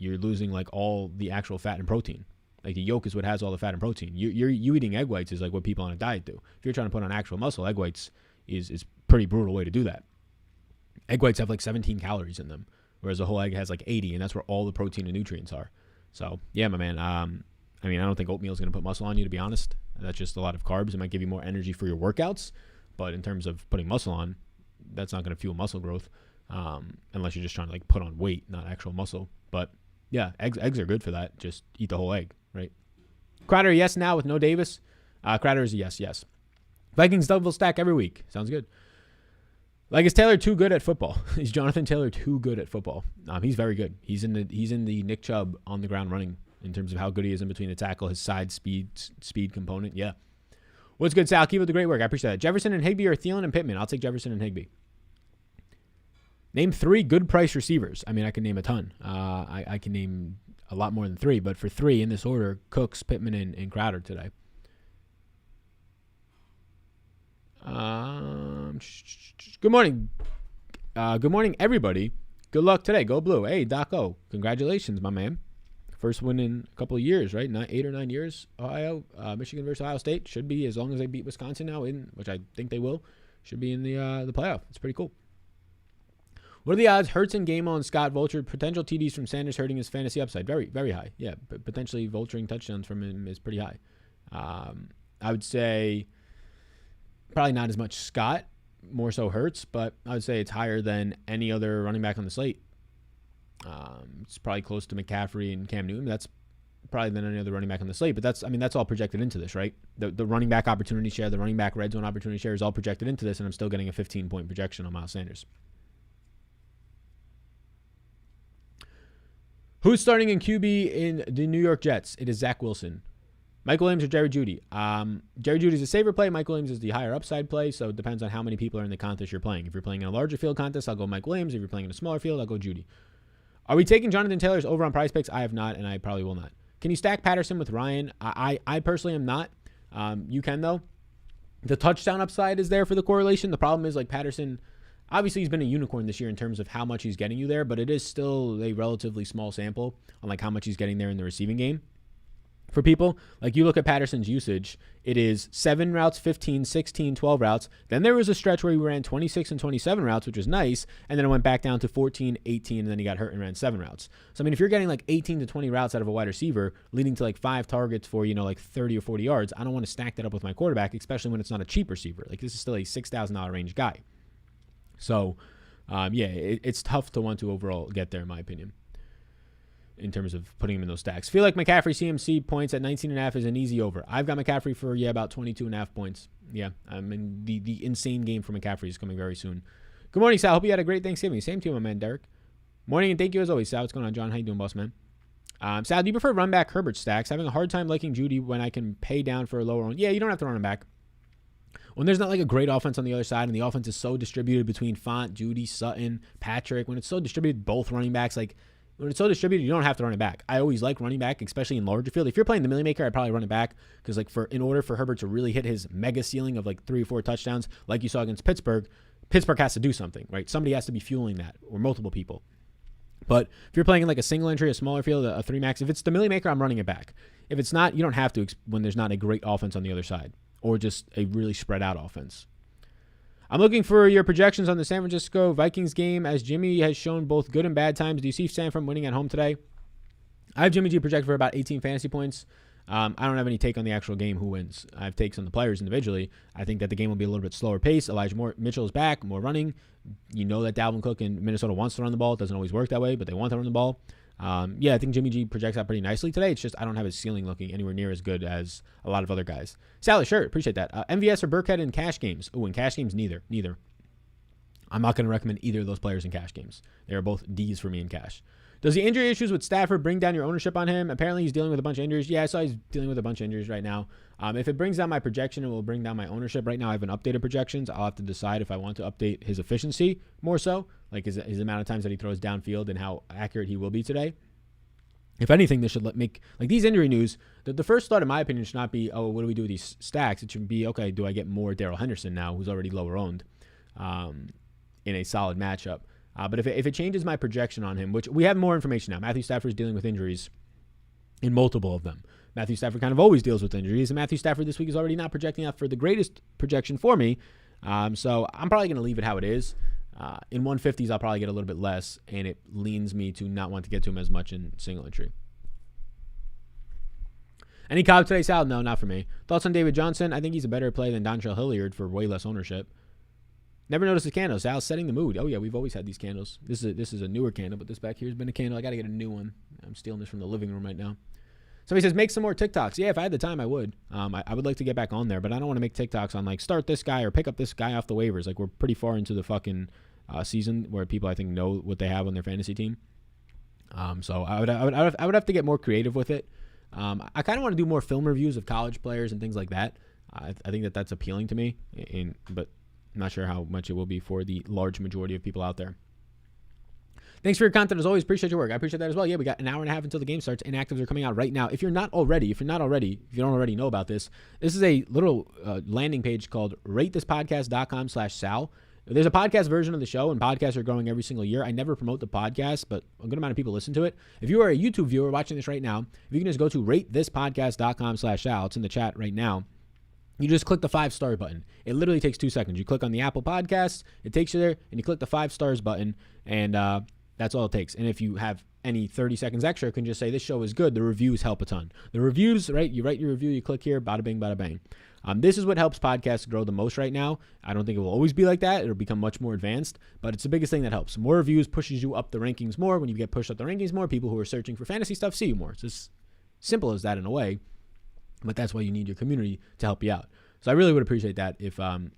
You're losing like all the actual fat and protein. Like the yolk is what has all the fat and protein. You eating egg whites is like what people on a diet do. If you're trying to put on actual muscle, egg whites is pretty brutal way to do that. Egg whites have like 17 calories in them, whereas a whole egg has like 80, and that's where all the protein and nutrients are. So yeah, my man. I don't think oatmeal is going to put muscle on you, to be honest. That's just a lot of carbs. It might give you more energy for your workouts, but in terms of putting muscle on, that's not going to fuel muscle growth, unless you're just trying to like put on weight, not actual muscle. But yeah, eggs are good for that. Just eat the whole egg, right? Crowder, yes now with no Davis. Crowder is a yes. Vikings double stack every week. Sounds good. Like, is Taylor too good at football? Is Jonathan Taylor too good at football? He's very good. He's in the Nick Chubb on the ground running in terms of how good he is in between the tackle, his side speed component. Yeah. What's good, Sal? Keep up the great work. I appreciate that. Jefferson and Higbee or Thielen and Pittman? I'll take Jefferson and Higbee. Name 3 good price receivers. I mean, I can name a ton. I can name a lot more than 3, but for 3 in this order, Cooks, Pittman, and Crowder today. Good morning. Good morning, everybody. Good luck today. Go Blue. Hey, Doc O. Congratulations, my man. First win in a couple of years, right? 8 or 9 years. Ohio, Michigan versus Ohio State. Should be, as long as they beat Wisconsin now, which I think they will, should be in the playoff. It's pretty cool. What are the odds Hurts and Gamel and Scott vultured potential TDs from Sanders hurting his fantasy upside? Very, very high. Yeah, potentially vulturing touchdowns from him is pretty high. I would say probably not as much Scott, more so Hurts, but I would say it's higher than any other running back on the slate. It's probably close to McCaffrey and Cam Newton. That's probably than any other running back on the slate, but that's all projected into this, right? The running back opportunity share, the running back red zone opportunity share is all projected into this, and I'm still getting a 15-point projection on Miles Sanders. Who's starting in QB in the New York Jets? It is Zach Wilson. Mike Williams or Jerry Jeudy? Jerry Jeudy is a safer play. Mike Williams is the higher upside play, so it depends on how many people are in the contest you're playing. If you're playing in a larger field contest, I'll go Mike Williams. If you're playing in a smaller field, I'll go Jeudy. Are we taking Jonathan Taylor's over on Prize Picks? I have not, and I probably will not. Can you stack Patterson with Ryan? I personally am not. You can, though. The touchdown upside is there for the correlation. The problem is, like, Patterson... Obviously, he's been a unicorn this year in terms of how much he's getting you there, but it is still a relatively small sample on like how much he's getting there in the receiving game. For people, like you look at Patterson's usage, it is 7 routes, 15, 16, 12 routes. Then there was a stretch where he ran 26 and 27 routes, which was nice, and then it went back down to 14, 18, and then he got hurt and ran 7 routes. So, I mean, if you're getting like 18 to 20 routes out of a wide receiver, leading to like 5 targets for, like 30 or 40 yards, I don't want to stack that up with my quarterback, especially when it's not a cheap receiver. Like, this is still a $6,000 range guy. So, it's tough to want to overall get there, in my opinion, in terms of putting him in those stacks. Feel like McCaffrey CMC points at 19.5 is an easy over. I've got McCaffrey for, about 22.5 points. Yeah, I mean, the insane game for McCaffrey is coming very soon. Good morning, Sal. Hope you had a great Thanksgiving. Same to you, my man, Derek. Morning, and thank you as always, Sal. What's going on, John? How you doing, boss man? Sal, do you prefer run back Herbert stacks? Having a hard time liking Jeudy when I can pay down for a lower one. Yeah, you don't have to run him back. When there's not like a great offense on the other side and the offense is so distributed between Font, Jeudy, Sutton, Patrick, when it's so distributed, both running backs, like when it's so distributed, you don't have to run it back. I always like running back, especially in larger field. If you're playing the Millie Maker, I'd probably run it back because in order for Herbert to really hit his mega ceiling of like 3 or 4 touchdowns, like you saw against Pittsburgh, Pittsburgh has to do something, right? Somebody has to be fueling that, or multiple people. But if you're playing in like a single entry, a smaller field, a 3 max, if it's the Millie Maker, I'm running it back. If it's not, you don't have to when there's not a great offense on the other side, or just a really spread out offense. I'm looking for your projections on the San Francisco Vikings game, as Jimmy has shown both good and bad times. Do you see Stanford winning at home today? I have Jimmy G projected for about 18 fantasy points. I don't have any take on the actual game, who wins. I have takes on the players individually. I think that the game will be a little bit slower pace. Elijah Mitchell is back, more running. You know that Dalvin Cook in Minnesota wants to run the ball. It doesn't always work that way, but they want to run the ball. I think Jimmy G projects out pretty nicely today. It's just I don't have his ceiling looking anywhere near as good as a lot of other guys. Sally, sure, appreciate that. MVS or Burkhead in cash games? In cash games, neither. I'm not going to recommend either of those players in cash games. They are both D's for me in cash. Does the injury issues with Stafford bring down your ownership on him? Apparently he's dealing with a bunch of injuries. Yeah, I saw he's dealing with a bunch of injuries right now. If it brings down my projection, it will bring down my ownership. Right now I haven't updated projections. I'll have to decide if I want to update his efficiency more so, like his amount of times that he throws downfield and how accurate he will be today. If anything, this should make, like these injury news, the first thought in my opinion should not be, oh, what do we do with these stacks? It should be, okay, do I get more Darrell Henderson now, who's already lower owned in a solid matchup? But if it changes my projection on him, which we have more information now. Matthew Stafford is dealing with injuries in multiple of them. Matthew Stafford kind of always deals with injuries, and Matthew Stafford this week is already not projecting out for the greatest projection for me. So I'm probably going to leave it how it is. In 150s, I'll probably get a little bit less, and it leans me to not want to get to him as much in single entry. Any Cobb today, Sal? No, not for me. Thoughts on David Johnson? I think he's a better play than Dontrell Hilliard for way less ownership. Never noticed the candles. Sal's setting the mood. Oh, yeah, we've always had these candles. This is a newer candle, but this back here has been a candle. I got to get a new one. I'm stealing this from the living room right now. Somebody says, make some more TikToks. Yeah, if I had the time, I would. I would like to get back on there, but I don't want to make TikToks on, like, start this guy or pick up this guy off the waivers. Like, we're pretty far into the fucking season where people, I think, know what they have on their fantasy team. So I would have to get more creative with it. I kind of want to do more film reviews of college players and things like that. I think that's appealing to me, but I'm not sure how much it will be for the large majority of people out there. Thanks for your content as always. Appreciate your work. I appreciate that as well. Yeah, we got an hour and a half until the game starts. Inactives are coming out right now. If you don't already know about this, this is a little landing page called ratethispodcast.com/Sal. There's a podcast version of the show, and podcasts are growing every single year. I never promote the podcast, but a good amount of people listen to it. If you are a YouTube viewer watching this right now, if you can just go to ratethispodcast.com/Sal, it's in the chat right now. You just click the 5-star button. It literally takes 2 seconds. You click on the Apple Podcasts, it takes you there, and you click the 5 stars button, and that's all it takes. And if you have any 30 seconds extra, you can just say, this show is good. The reviews help a ton. The reviews, right? You write your review, you click here, bada bing, bada bang. This is what helps podcasts grow the most right now. I don't think it will always be like that. It'll become much more advanced, but it's the biggest thing that helps. More reviews pushes you up the rankings more. When you get pushed up the rankings more, people who are searching for fantasy stuff see you more. It's as simple as that in a way, but that's why you need your community to help you out. So I really would appreciate that if you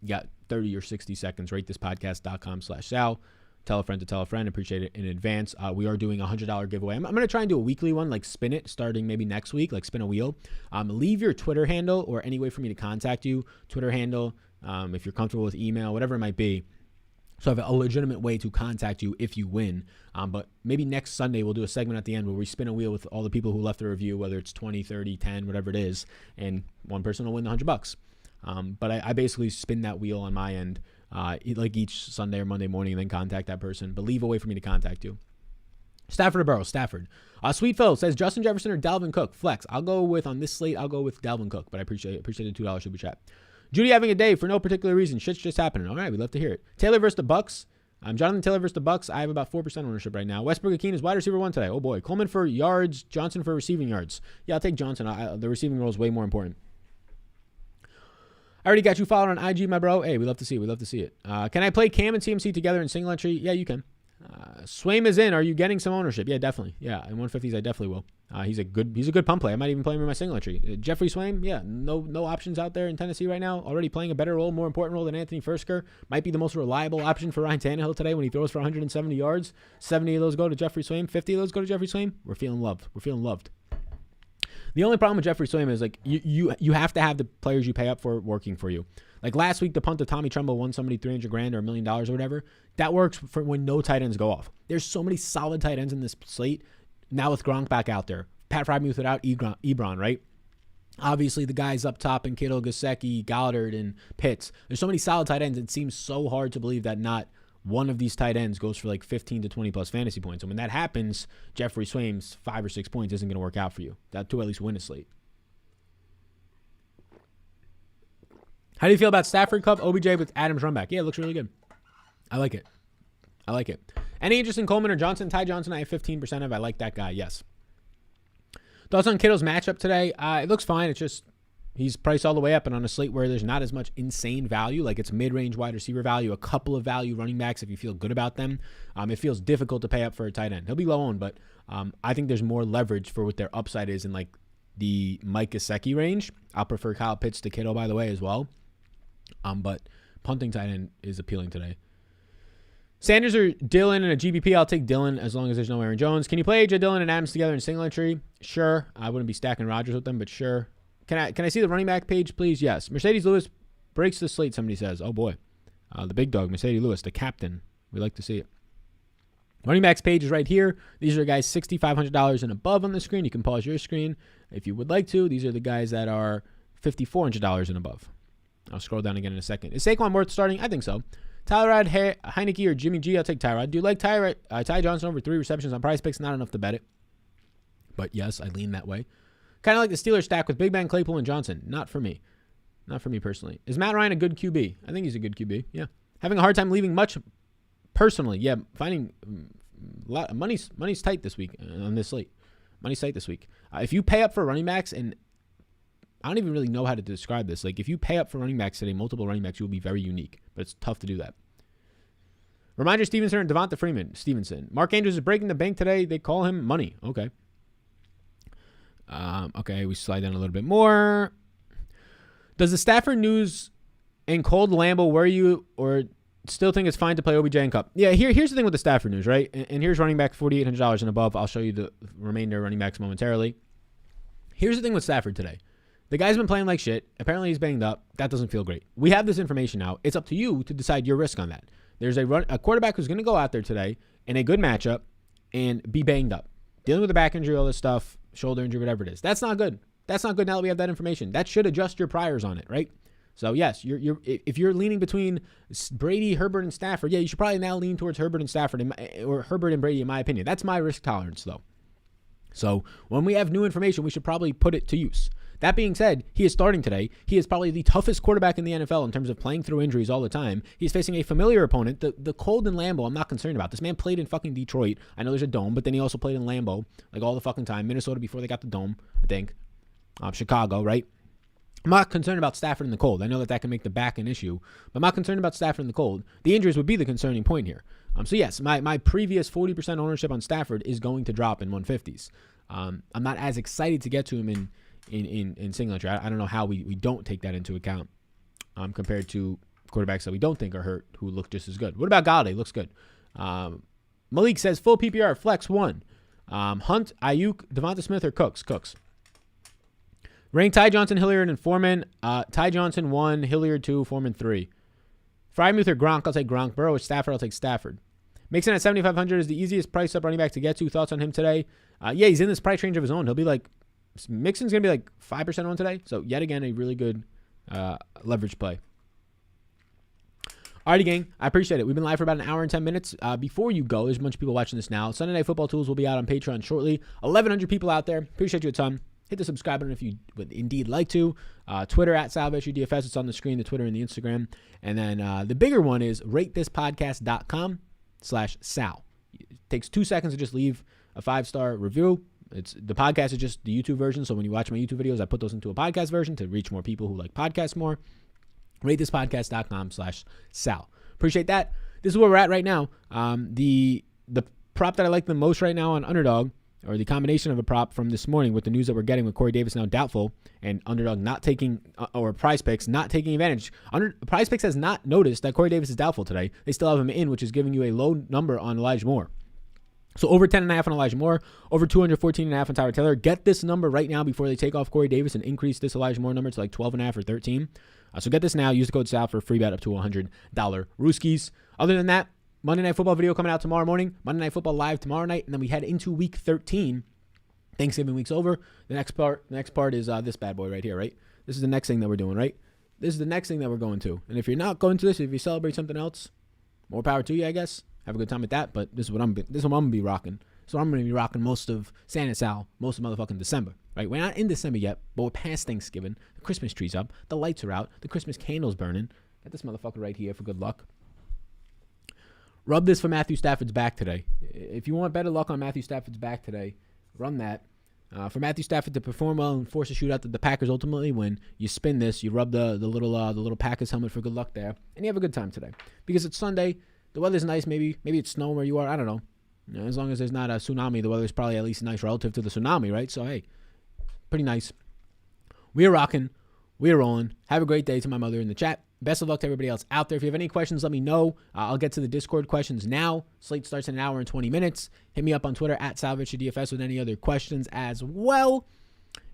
got 30 or 60 seconds, ratethispodcast.com/Sal. Tell a friend to tell a friend. Appreciate it in advance. We are doing a $100 giveaway. I'm going to try and do a weekly one, like spin it, starting maybe next week, like spin a wheel. Leave your Twitter handle or any way for me to contact you. Twitter handle, if you're comfortable with email, whatever it might be. So I have a legitimate way to contact you if you win. But maybe next Sunday we'll do a segment at the end where we spin a wheel with all the people who left a review, whether it's 20, 30, 10, whatever it is, and one person will win the $100. But I basically spin that wheel on my end, like each Sunday or Monday morning, and then contact that person. But leave a way for me to contact you. Stafford or Burrow? Stafford. Sweet Phil says Justin Jefferson or Dalvin Cook? Flex. I'll go with, on this slate, I'll go with Dalvin Cook, but I appreciate the $2 super chat. Judy having a day for no particular reason. Shit's just happening. All right, we'd love to hear it. Taylor versus the Bucks. Jonathan Taylor versus the Bucks. I have about 4% ownership right now. Westbrook-Ikhine is wide receiver 1 today. Oh boy. Coleman for yards. Johnson for receiving yards. Yeah, I'll take Johnson. The receiving role is way more important. I already got you followed on IG, my bro. Hey, we love to see it. We love to see it. Can I play Cam and CMC together in single entry? Yeah, you can. Swaim is in. Are you getting some ownership? Yeah, definitely. Yeah, in 150s, I definitely will. He's a good punt play. I might even play him in my single entry. Jeffrey Swaim, yeah, no options out there in Tennessee right now. Already playing a better role, more important role than Anthony Fursker. Might be the most reliable option for Ryan Tannehill today when he throws for 170 yards. 70 of those go to Jeffrey Swaim. 50 of those go to Jeffrey Swaim. We're feeling loved. The only problem with Jeffrey Swaim is like you have to have the players you pay up for working for you. Like last week, the punt to Tommy Tremble won somebody $300,000 or $1 million or whatever. That works for when no tight ends go off. There's so many solid tight ends in this slate. Now with Gronk back out there, Pat Freiermuth without Ebron, right? Obviously, the guys up top in Kittle, Gesicki, Goddard, and Pitts. There's so many solid tight ends. It seems so hard to believe that not one of these tight ends goes for like 15 to 20 plus fantasy points. And when that happens, Jeffrey Swaim's 5 or 6 points isn't going to work out for you. That to at least win a slate. How do you feel about Stafford Cup OBJ with Adams run back? Yeah, it looks really good. I like it. Any interest in Coleman or Johnson? Ty Johnson, I have 15% of. I like that guy. Yes. Thoughts on Kittle's matchup today? It looks fine. It's just he's priced all the way up, and on a slate where there's not as much insane value, like it's mid-range wide receiver value, a couple of value running backs if you feel good about them, it feels difficult to pay up for a tight end. He'll be low owned, but I think there's more leverage for what their upside is in like the Mike Gesicki range. I'll prefer Kyle Pitts to Kittle, by the way, as well. But punting tight end is appealing today. Sanders or Dillon in a GBP? I'll take Dillon as long as there's no Aaron Jones. Can you play AJ Dillon and Adams together in single entry? Sure. I wouldn't be stacking Rodgers with them, but sure. Can I see the running back page, please? Yes. Mercedes Lewis breaks the slate, somebody says. Oh, boy. The big dog, Mercedes Lewis, the captain. We like to see it. Running backs page is right here. These are guys $6,500 and above on the screen. You can pause your screen if you would like to. These are the guys that are $5,400 and above. I'll scroll down again in a second. Is Saquon worth starting? I think so. Tyrod, Heineke, or Jimmy G? I'll take Tyrod. Do you like Ty Johnson over 3 receptions on Prize Picks? Not enough to bet it. But yes, I lean that way. Kind of like the Steelers stack with Big Ben, Claypool, and Johnson. Not for me. Not for me personally. Is Matt Ryan a good QB? I think he's a good QB. Yeah. Having a hard time leaving much personally. Yeah. Finding a lot. Money's tight this week on this slate. Money's tight this week. If you pay up for running backs, and I don't even really know how to describe this. Like if you pay up for running backs today, multiple running backs, you will be very unique. But it's tough to do that. Reminder Stevenson and Devonta Freeman. Stevenson. Mark Andrews is breaking the bank today. They call him money. Okay. Okay, we slide down a little bit more. Does the Stafford news and cold Lambeau worry you, or still think it's fine to play OBJ and Cup? Yeah, here's the thing with the Stafford news, right? And here's running back $4,800 and above. I'll show you the remainder of running backs momentarily. Here's the thing with Stafford today. The guy's been playing like shit. Apparently he's banged up. That doesn't feel great. We have this information now. It's up to you to decide your risk on that. There's a quarterback who's going to go out there today in a good matchup and be banged up. Dealing with a back injury, all this stuff, shoulder injury, whatever it is. That's not good. That's not good now that we have that information. That should adjust your priors on it, right? So, yes, if you're leaning between Brady, Herbert, and Stafford, yeah, you should probably now lean towards Herbert and Stafford, or Herbert and Brady, in my opinion. That's my risk tolerance, though. So, when we have new information, we should probably put it to use. That being said, he is starting today. He is probably the toughest quarterback in the NFL in terms of playing through injuries all the time. He's facing a familiar opponent. The cold in Lambeau, I'm not concerned about. This man played in fucking Detroit. I know there's a dome, but then he also played in Lambeau like all the fucking time. Minnesota before they got the dome, I think. Chicago, right? I'm not concerned about Stafford in the cold. I know that can make the back an issue, but I'm not concerned about Stafford in the cold. The injuries would be the concerning point here. So yes, my previous 40% ownership on Stafford is going to drop in 150s. I'm not as excited to get to him in single entry. I don't know how we don't take that into account compared to quarterbacks that we don't think are hurt who look just as good. What about Galladay? Looks good. Malik says full PPR, flex 1. Hunt, Ayuk, Devonta Smith, or Cooks? Cooks. Rank Ty Johnson, Hilliard, and Foreman. Ty Johnson 1, Hilliard 2, Foreman 3. Frymuth or Gronk? I'll take Gronk. Burrow or Stafford? I'll take Stafford. Mixon at 7,500 is the easiest price up running back to get to. Thoughts on him today? Yeah, he's in this price range of his own. He'll be like, Mixon's going to be like 5% on today. So yet again, a really good leverage play. Alrighty, gang. I appreciate it. We've been live for about an hour and 10 minutes. Before you go, there's a bunch of people watching this now. Sunday Night Football Tools will be out on Patreon shortly. 1,100 people out there. Appreciate you a ton. Hit the subscribe button if you would indeed like to. Twitter at SalVetriDFS. It's on the screen, the Twitter and the Instagram. And then the bigger one is ratethispodcast.com/Sal. It takes 2 seconds to just leave a 5-star review. The podcast is just the YouTube version. So when you watch my YouTube videos, I put those into a podcast version to reach more people who like podcasts more. ratethispodcast.com/Sal. Appreciate that. This is where we're at right now. The prop that I like the most right now on Underdog, or the combination of a prop from this morning with the news that we're getting with Corey Davis now doubtful and Underdog not taking, or Prize Picks not taking advantage. Prize Picks has not noticed that Corey Davis is doubtful today. They still have him in, which is giving you a low number on Elijah Moore. So over 10.5 on Elijah Moore, over 214.5 on Tyrod Taylor. Get this number right now before they take off Corey Davis and increase this Elijah Moore number to like 12.5 or 13. So get this now. Use the code SAL for a free bet up to $100 Rooskies. Other than that, Monday Night Football video coming out tomorrow morning. Monday Night Football live tomorrow night. And then we head into week 13. Thanksgiving week's over. The next part is this bad boy right here, right? This is the next thing that we're doing, right? This is the next thing that we're going to. And if you're not going to this, if you celebrate something else, more power to you, I guess. Have a good time with that. But this is what I'm gonna be rocking. So I'm gonna be rocking most of Santa Sal, most of motherfucking December, right? We're not in December yet, but we're past Thanksgiving. The Christmas tree's up, the lights are out, the Christmas candles burning. Got this motherfucker right here for good luck. Rub this for Matthew Stafford's back today. If you want better luck on Matthew Stafford's back today, run that. For Matthew Stafford to perform well and force a shootout that the Packers ultimately win, you spin this, you rub the little Packers helmet for good luck there, and you have a good time today. Because it's Sunday, the weather's nice, maybe it's snowing where you are, I don't know. As long as there's not a tsunami, the weather's probably at least nice relative to the tsunami, right? So, hey, pretty nice. We're rocking. We're rolling. Have a great day to my mother in the chat. Best of luck to everybody else out there. If you have any questions, let me know. I'll get to the Discord questions now. Slate starts in an hour and 20 minutes. Hit me up on Twitter at SalvageDFS with any other questions as well.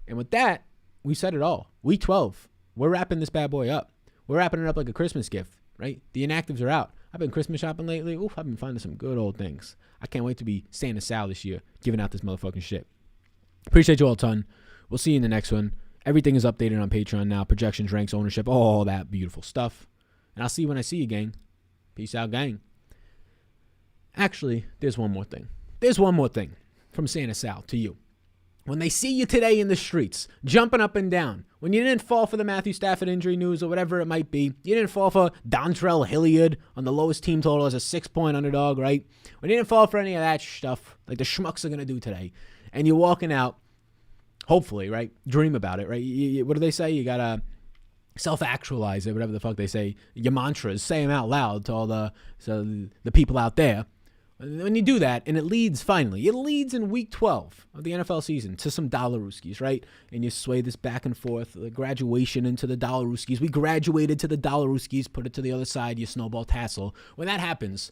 And with that, we said it all. Week 12. We're wrapping this bad boy up. We're wrapping it up like a Christmas gift, right? The inactives are out. I've been Christmas shopping lately. Oof, I've been finding some good old things. I can't wait to be Santa Sal this year, giving out this motherfucking shit. Appreciate you all a ton. We'll see you in the next one. Everything is updated on Patreon now. Projections, ranks, ownership, all that beautiful stuff. And I'll see you when I see you, gang. Peace out, gang. Actually, there's one more thing. There's one more thing from Santa Sal to you. When they see you today in the streets, jumping up and down, when you didn't fall for the Matthew Stafford injury news or whatever it might be, you didn't fall for Dontrell Hilliard on the lowest team total as a 6-point underdog, right? When you didn't fall for any of that stuff, like the schmucks are going to do today, and you're walking out, hopefully, right? Dream about it, right? What do they say? You got to self-actualize it, whatever the fuck they say. Your mantras, say them out loud to all the people out there. When you do that, and it leads in week 12 of the NFL season to some dollar-rooskies, right? And you sway this back and forth, the graduation into the dollar-rooskies. We graduated to the dollar-rooskies, put it to the other side, you snowball tassel. When that happens,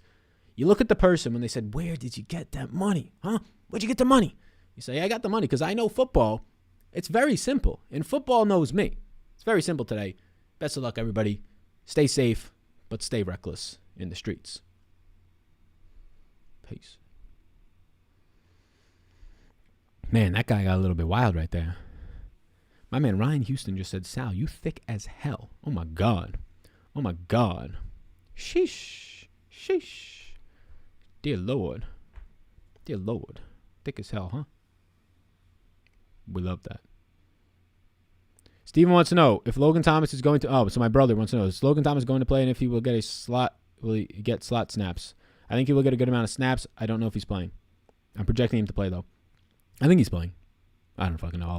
you look at the person when they said, where did you get that money? Huh? Where'd you get the money? You say, I got the money because I know football. It's very simple, and football knows me. It's very simple today. Best of luck, everybody. Stay safe, but stay reckless in the streets. Peace. Man, that guy got a little bit wild right there. My man Ryan Houston just said, Sal, you thick as hell. Oh, my God. Oh, my God. Sheesh. Sheesh. Dear Lord. Dear Lord. Thick as hell, huh? We love that. Steven wants to know if Logan Thomas is going to... Oh, so my brother wants to know, is Logan Thomas going to play and if he will get a slot... Will he get slot snaps? I think he will get a good amount of snaps. I don't know if he's playing. I'm projecting him to play, though. I think he's playing. I don't fucking know.